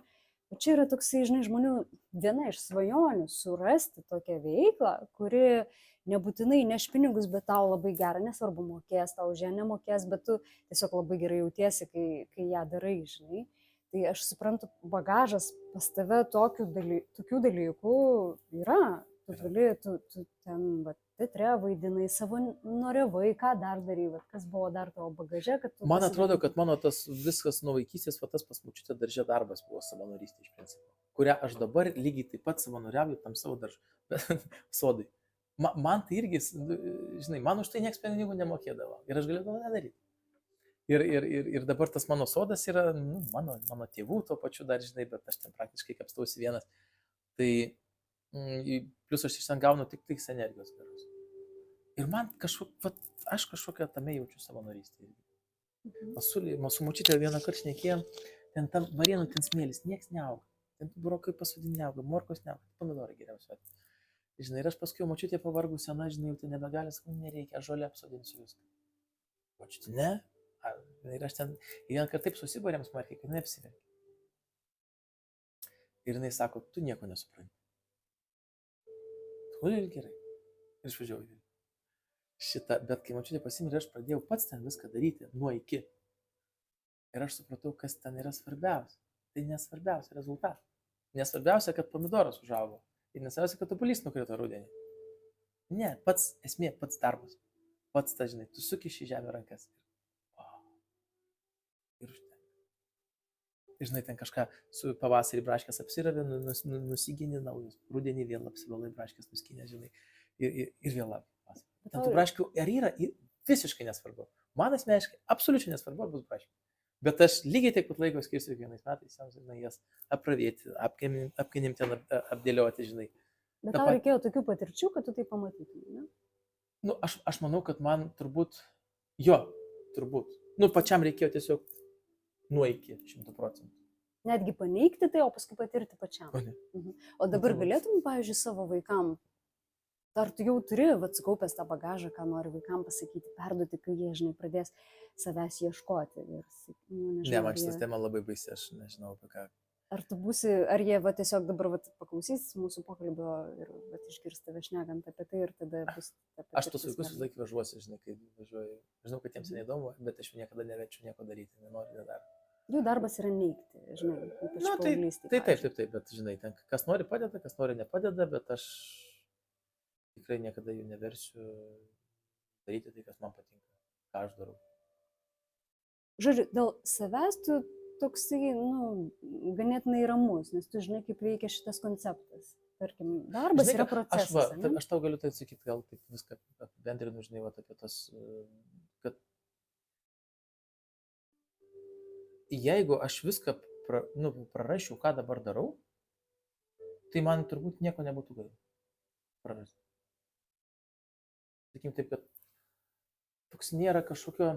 čia yra toksai, žinai, žmonių viena iš svajonių surasti tokią veiklą, kuri nebūtinai neš pinigus, bet tau labai gera, nesvarbu mokės, tau už ją nemokės, bet tu tiesiog labai gerai jautiesi, kai ją darai, žinai. Tai aš suprantu, bagažas pas tave tokių dalykų yra. Tu gali, tu ten, va, teatre vaidinai, savanoriavai, ką dar darai, va, kas buvo dar tavo bagaže, kad tu... Man atrodo, kad mano tas viskas nuo vaikystės, va tas pas močiutę daržė darbas buvo savanorystė iš principo, kurią aš dabar lygiai taip pat savanoriauju tam savo sodai. Man tai irgi, žinai, man už tai nieks pinigų nemokėdavo ir aš galėdavau nedaryti. Ir dabar tas mano sodas yra mano tėvų tuo pačiu dar, žinai, bet aš ten praktiškai kapstausi vienas. Tai plus aš iš ten gaunu tik energijos geros. Ir man aš kažkokią tame jaučiu savanorystę. Su močiutė vieną kartą šnekėjom, ten tam varienų ten smėlis, nieks neauga. Ten burokai pasodinė neauga, morkos neauga, pomidorai geriausia. Žinai, ir aš paskui močiutė pavargu sena, žinai, jau ten nebegali, sakau, nereikia, žolę apsodinsiu viską. Močiutė, ne. Ir aš ten vieną kartą taip susibarėm smarkiai, kad neapsiverkė. Ir jinai sako, tu nieko nesupranti. Toliau gerai. Ir išvažiavau į šitą, bet kai močiutė pasimirė, aš pradėjau pats ten viską daryti, nuo iki. Ir aš supratau, kas ten yra svarbiausia. Tai nesvarbiausia rezultatas. Nesvarbiausia, kad pomidoras užaugo. Ir nesvarbiausia, kad obuolys nukrito rudenį. Ne, pats esmė, pats darbas. Pats ta, žinai, tu sukiši žemę rankas. Ir užtenka. Ir žinai, ten kažką su pavasarį braškės apsiravė, nusigini naujus, rudenį vėl apsivalai braškės nuskinė, žinai, ir vėl vasarą. Ten tų braškių ar yra visiškai nesvarbu. Man asmeniškai absoliučiai nesvarbu, ar bus braškių. Bet aš lygiai taip pat laiko skirsiu kiekvienais metais, žinai, jas apravėti, apkinim ten apdėlioti, žinai. Bet tau reikėjo tokių patirčių, kad tu tai pamatytum, ne? Nu, aš manau, kad man turbūt, pačiam reikėjo tiesiog nuo iki 100%. Netgi paneigti tai, o paskui patirti pačiam. O dabar galėtum, pavyzdžiui, savo vaikam, ar tu jau turi, sukaupęs tą bagažą, ką nori vaikam pasakyti, perduoti, kai jie, žinai, pradės savęs ieškoti. Ne, man šitas tema labai baisi, aš nežinau apie ką. Ar tu būsi, ar jie tiesiog dabar paklausys mūsų pokalbio ir išgirs tave šnekant apie tai ir tada bus... Aš tos vaikus vis laik vežuosi, žinai, kai važiuoju. Žinau, kad jiems neįdomu, bet aš niekada neverčiu nieko daryti, nenoriu, nedaro. Jų darbas yra neigti, žinai, ypač paauglystėje. Taip, bet žinai, ten kas nori padeda, kas nori nepadeda, bet aš tikrai niekada jų neversiu daryti tai, kas man patinka, ką aš darau. Žodžiu, dėl savęs tu toksai, ganėtinai ramus, nes tu žinai, kaip veikia šitas konceptas. Tarkim, darbas žinai, yra procesas. Aš tau galiu tai atsakyti, gal taip viską apibendrinu, žinai, apie tas, kad jeigu aš viską prarasčiau, ką dabar darau, tai man turbūt nieko nebūtų gaila prarasti. Sakykim taip, kad toks nėra kažkokio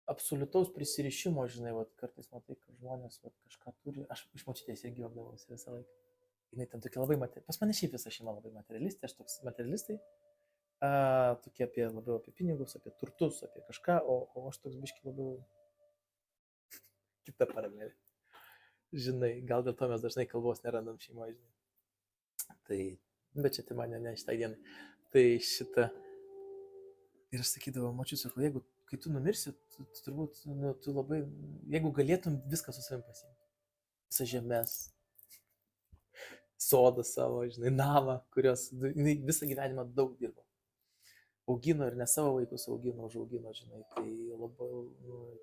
absoliutaus prisirišimo, žinai, kartais matai, kad žmonės kažką turi, aš iš močiutės irgi juokdavausi visą laiką. Jinai ten tokia labai pas mane šiaip visa šeima labai materialistė, aš toks materialistai, tokie labiau apie pinigus, apie turtus, apie kažką, o aš toks biški labiau kita paralelė. Žinai, gal dėl to mes dažnai kalbos nerandam šeimoje, žinai. Tai, bet čia tai mane ne šitai dienai. Tai šitą. Ir aš sakydavau, močiut, sakau, jeigu, kai tu numirsi, tu turbūt, tu labai, jeigu galėtum viską su savim pasiimti. Visą žemės, sodą savo, žinai, namą, kurios visą gyvenimą daug dirbo. Augino ir ne savo vaikus augino, užaugino, žinai, tai labai,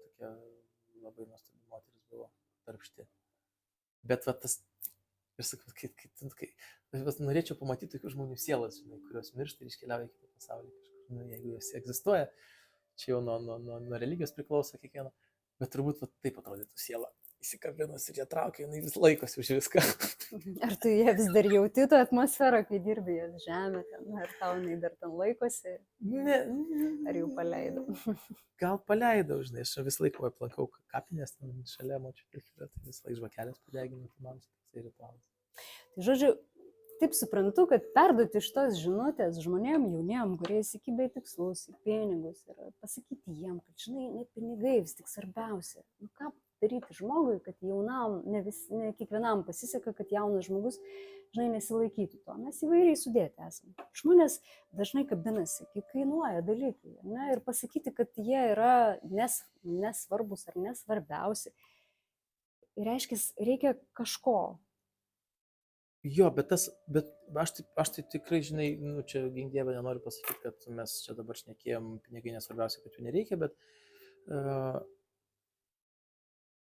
tokia labai nuostabi moteris buvo, darbšti. Bet tas, ir sakau, kai norėčiau pamatyti tokių žmonių sielas, žinai, kurios miršta ir iškeliauja į kitą pasaulį kažkur. Jeigu jos egzistuoja, čia jau nuo religijos priklauso kiekvieno, bet turbūt taip atrodytų siela. Įsikabinus ir jie traukia, jinai vis laikosi už viską. Ar tu jie vis dar jauti tą atmosferą, kai dirbi jas žemę, ar tau jinai dar ten laikosi? Ne. Ar jau paleidau? Gal paleidau, žinai, aš vis laiko aplankau kapinės, šalia močiutė, tai vis laik žvakelės padeginu, tai man tai ritualas. Tai žodžiu, taip suprantu, kad perduoti šitos žinutės žmonėm jauniem, kurie įsikibė į tikslus, į pinigus ir pasakyti jiem, kad žinai, ne pinigai vis tik svarbiausia. Ką daryti žmogui, kad jaunam, ne kiekvienam pasiseka, kad jaunas žmogus, žinai, nesilaikytų to. Mes įvairiai sudėti esame. Žmonės dažnai kabinasi, kiek kainuoja dalykai, ne? Ir pasakyti, kad jie yra nesvarbus ar nesvarbiausi. Ir reiškia, reikia kažko. Jo, bet aš tai tikrai, žinai, nu, čia gink dievą nenoriu pasakyti, kad mes čia dabar šnekėjom, pinigai nesvarbiausia, kad jų nereikia, bet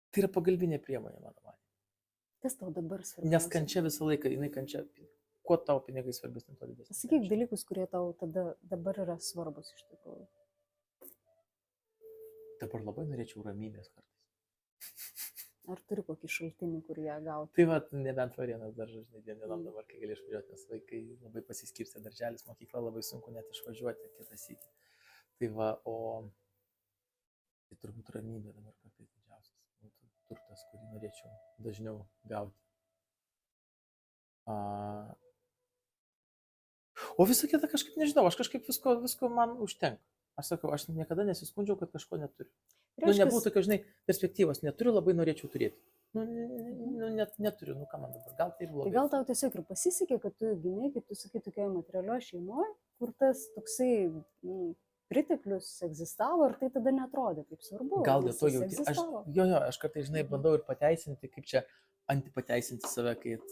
tai yra pagalbinė priemonė, mano manimi. Kas tau dabar Nes svarbiausia? kančia visą laiką, jinai kančia, kuo tau pinigai svarbesni, tuo didesnis. Sakyk dalykus, kurie tau tada dabar yra svarbus iš tikrųjų. Dabar labai norėčiau ramybės kartais. Ar turi kokį šaltinį, kur ją gauti? Tai va, nebent varienas dar, žinai, dienom dabar, kai gali išvažiuoti, nes vaikai labai pasiskirstė, darželis, mokykla, labai sunku net išvažiuoti kitą sykį. Tai va, o tai turbūt ramybė dabar kartais didžiausias būtų turtas, kurį norėčiau dažniau gauti. O visą kitą kažkaip nežinau, aš kažkaip visko man užtenka. Aš sakau, aš niekada nesiskundžiau, kad kažko neturiu. Nu, nebūtų tokio, žinai, perspektyvos, neturiu, labai norėčiau turėti. Neturiu, nu ką man dabar, gal tai blogai. Tai gal tau tiesiog ir pasisekė, kad tu gimei, kaip tu sakai, tokioje materialioje šeimoje, kur tas toksai priteklius egzistavo ir tai tada netrodė kaip svarbu. Gal dėl to jauti. Aš kartais, žinai, bandau ir pateisinti, kaip čia antipateisinti save, kad,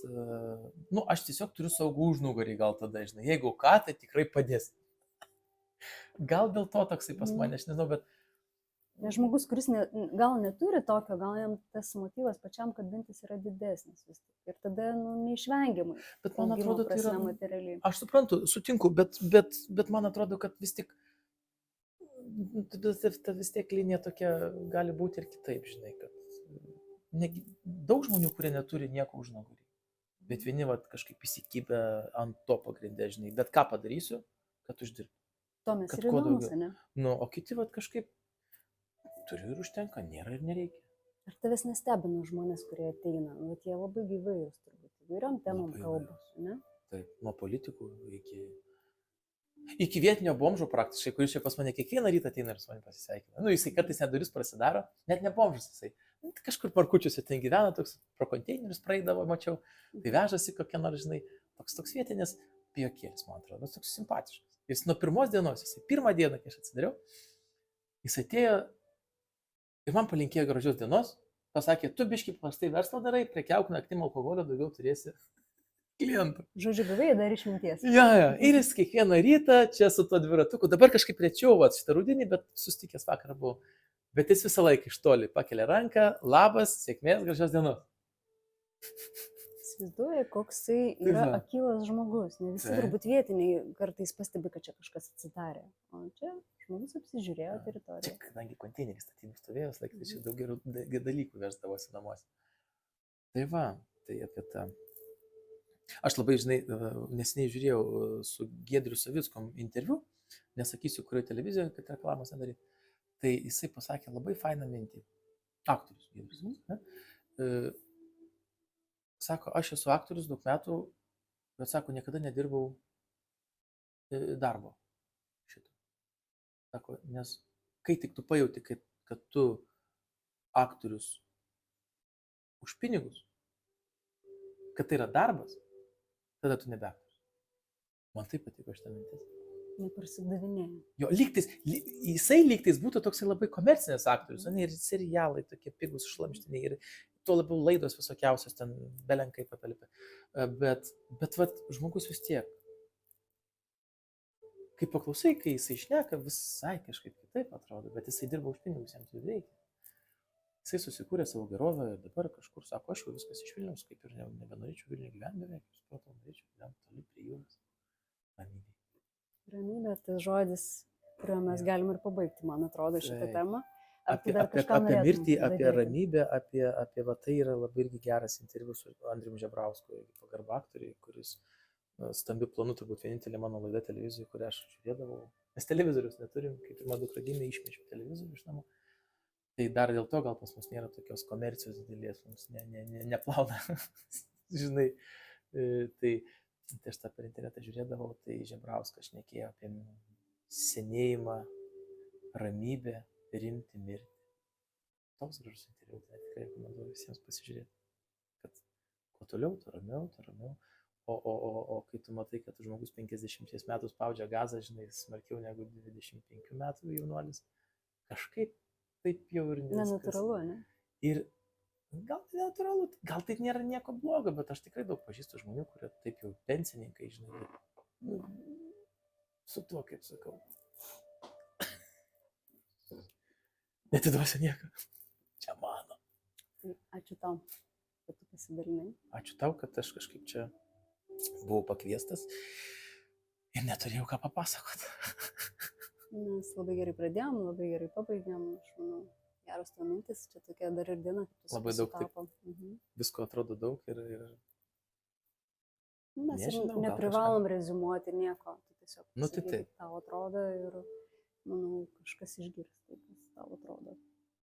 nu, aš tiesiog turiu saugų užnugarį, gal tada, žinai, jeigu ką, tai tikrai padės. Gal dėl to toksai pas mane, aš nežinau, bet... Nes žmogus, kuris gal neturi tokio, gal jam tas motyvas pačiam kabintis yra didesnis vis tik. Ir tada, nu, neišvengiamai. Bet man atrodo, tai yra... materialiai. Aš suprantu, sutinku, bet man atrodo, kad vis tik... Vis tiek linija tokia gali būti ir kitaip, žinai, kad... Daug žmonių, kurie neturi nieko užnugarį. Bet vieni, va, kažkaip įsikibę ant to pagrindę, žinai. Bet ką padarysiu, kad uždirbti. To mes ir įdomus, ne? Nu, o kiti, va, kažkaip turiu ir užtenka, nėra ir nereikia. Ar tavęs nestebina žmonės, kurie ateina? Nu, jie labai gyvairūs, turbūt. Įvairiom temom kalbos, ne? Taip, nuo politikų iki vietinio bomžo praktiškai, kuris čia pas mane kiekvieną rytą ateina ir su manimi pasisveikina. Nu, jisai kartais net duris prasidaro, net ne bomžas jisai. Nu, tai kažkur parkučiuose ten gyvena, toks pro konteinerius praeidavo, mačiau. Tai vežasi kokia nors, žinai, toks vietinis pijokėlis, man atrodo, toks simpatiškas. Jis nuo pirmos dienos, jisai pirmą dieną, kai aš atsidariau, jis atėjo ir man palinkėjo gražios dienos, pasakė, tu biškai paprastai verslą darai, prekiauk naktim alkoholio, daugiau turėsi klientų. Žodžiu, gavai dar išminties. Ja, ir jis kiekvieną rytą čia su tuo dviratuku, dabar kažkaip rečiau, va, šitą rudenį, bet susitikęs vakarą buvau. Bet jis visą laiką iš toli pakelia ranką, labas, sėkmės, gražios dienos. Įsivaizduoja, koksai yra akylas žmogus. Ne visi turbūt vietiniai kartais pastebi, kad čia kažkas atsidarė. O čia žmogus apsižiūrėjo teritoriją. Čia, kadangi konteineris statybų stovėjo, laiktai čia daug gerų dalykų veždavosi namuose. Tai va, tai apie tą. Aš labai, žinai, neseniai žiūrėjau su Giedriu Savickom interviu, nesakysiu, kurioje televizijoje, kad reklamos nedaryti. Tai jisai pasakė labai fainą mintį. Aktorius Giedrius Savickas. Sako, aš esu aktorius daug metų, bet sako, niekada nedirbau darbo šito. Sako, nes kai tik tu pajauti, kad tu aktorius už pinigus, kad tai yra darbas, tada tu nebe aktorius. Man taip patiko šitą mintis. Neparsidavinėjai. Jo, jisai lygtais būtų toksai labai komercinės aktorius, o ne ir serialai tokie pigus šlamštiniai ir tuo labiau laidos visokiausios ten belenkai papelipė. Bet vat, žmogus vis tiek, kai paklausai, kai jisai šneka, visai kažkaip kitaip atrodo, bet jisai dirba už pinigus, jam tai reikia. Jisai susikūrė savo gerovę ir dabar kažkur sako, aš jau viskas iš Vilniaus, kaip ir nebenorėčiau Vilniuje gyventi beveik, supratau, norėčiau gyventi toli prie jūros. Ramybė. Ramybė, tas žodis, kuriuo mes galim ir pabaigti, man atrodo, šitą temą. Apie mirtį, apie ramybę, apie va, tai yra labai irgi geras interviu su Andrium Žebrausku, pagarba aktoriai, kuris stambiu planu, turbūt vienintelė mano laida televizijoje, kurią aš žiūrėdavau. Mes televizorius neturim, kaip ir mano dukra gimė, išmečiau televizorių iš namų. Tai dar dėl to gal pas mus nėra tokios komercijos didelės, mums neplauna, žinai. Tai aš tą per internetą žiūrėdavau, tai Žebrauskas šnekėjo apie senėjimą, ramybę, rimti mirtį. Toks gražus interviu, tai tikrai rekomenduoju visiems pasižiūrėti. Kad kuo toliau, tuo ramiau. O kai tu matai, kad žmogus 50 metų spaudžia gazą, žinai, smarkiau negu 25 metų jaunuolis, kažkaip taip jau ir neskas. Nenatūralu, ne? Ir Gal tai natūralu, gal tai nėra nieko blogo, bet aš tikrai daug pažįstu žmonių, kurie taip jau pensininkai, žinai, bet, nu, su tuo, kaip sakau, netiduosiu nieko. Čia mano. Tai ačiū tau, kad tu pasidalinai. Ačiū tau, kad aš kažkaip čia buvau pakviestas ir neturėjau ką papasakoti. Mes labai gerai pradėjom, labai gerai pabaigėm, aš manau, geros tavo mintis, čia tokia dar ir diena, kaip tu Labai daug taip. sutapo. Mhm. Visko atrodo daug ir Mes ir Nežinau, gal neprivalom rezumuoti nieko, tu tiesiog Nu, tai pasakyk, taip. kaip tau atrodo ir manau, kažkas išgirs.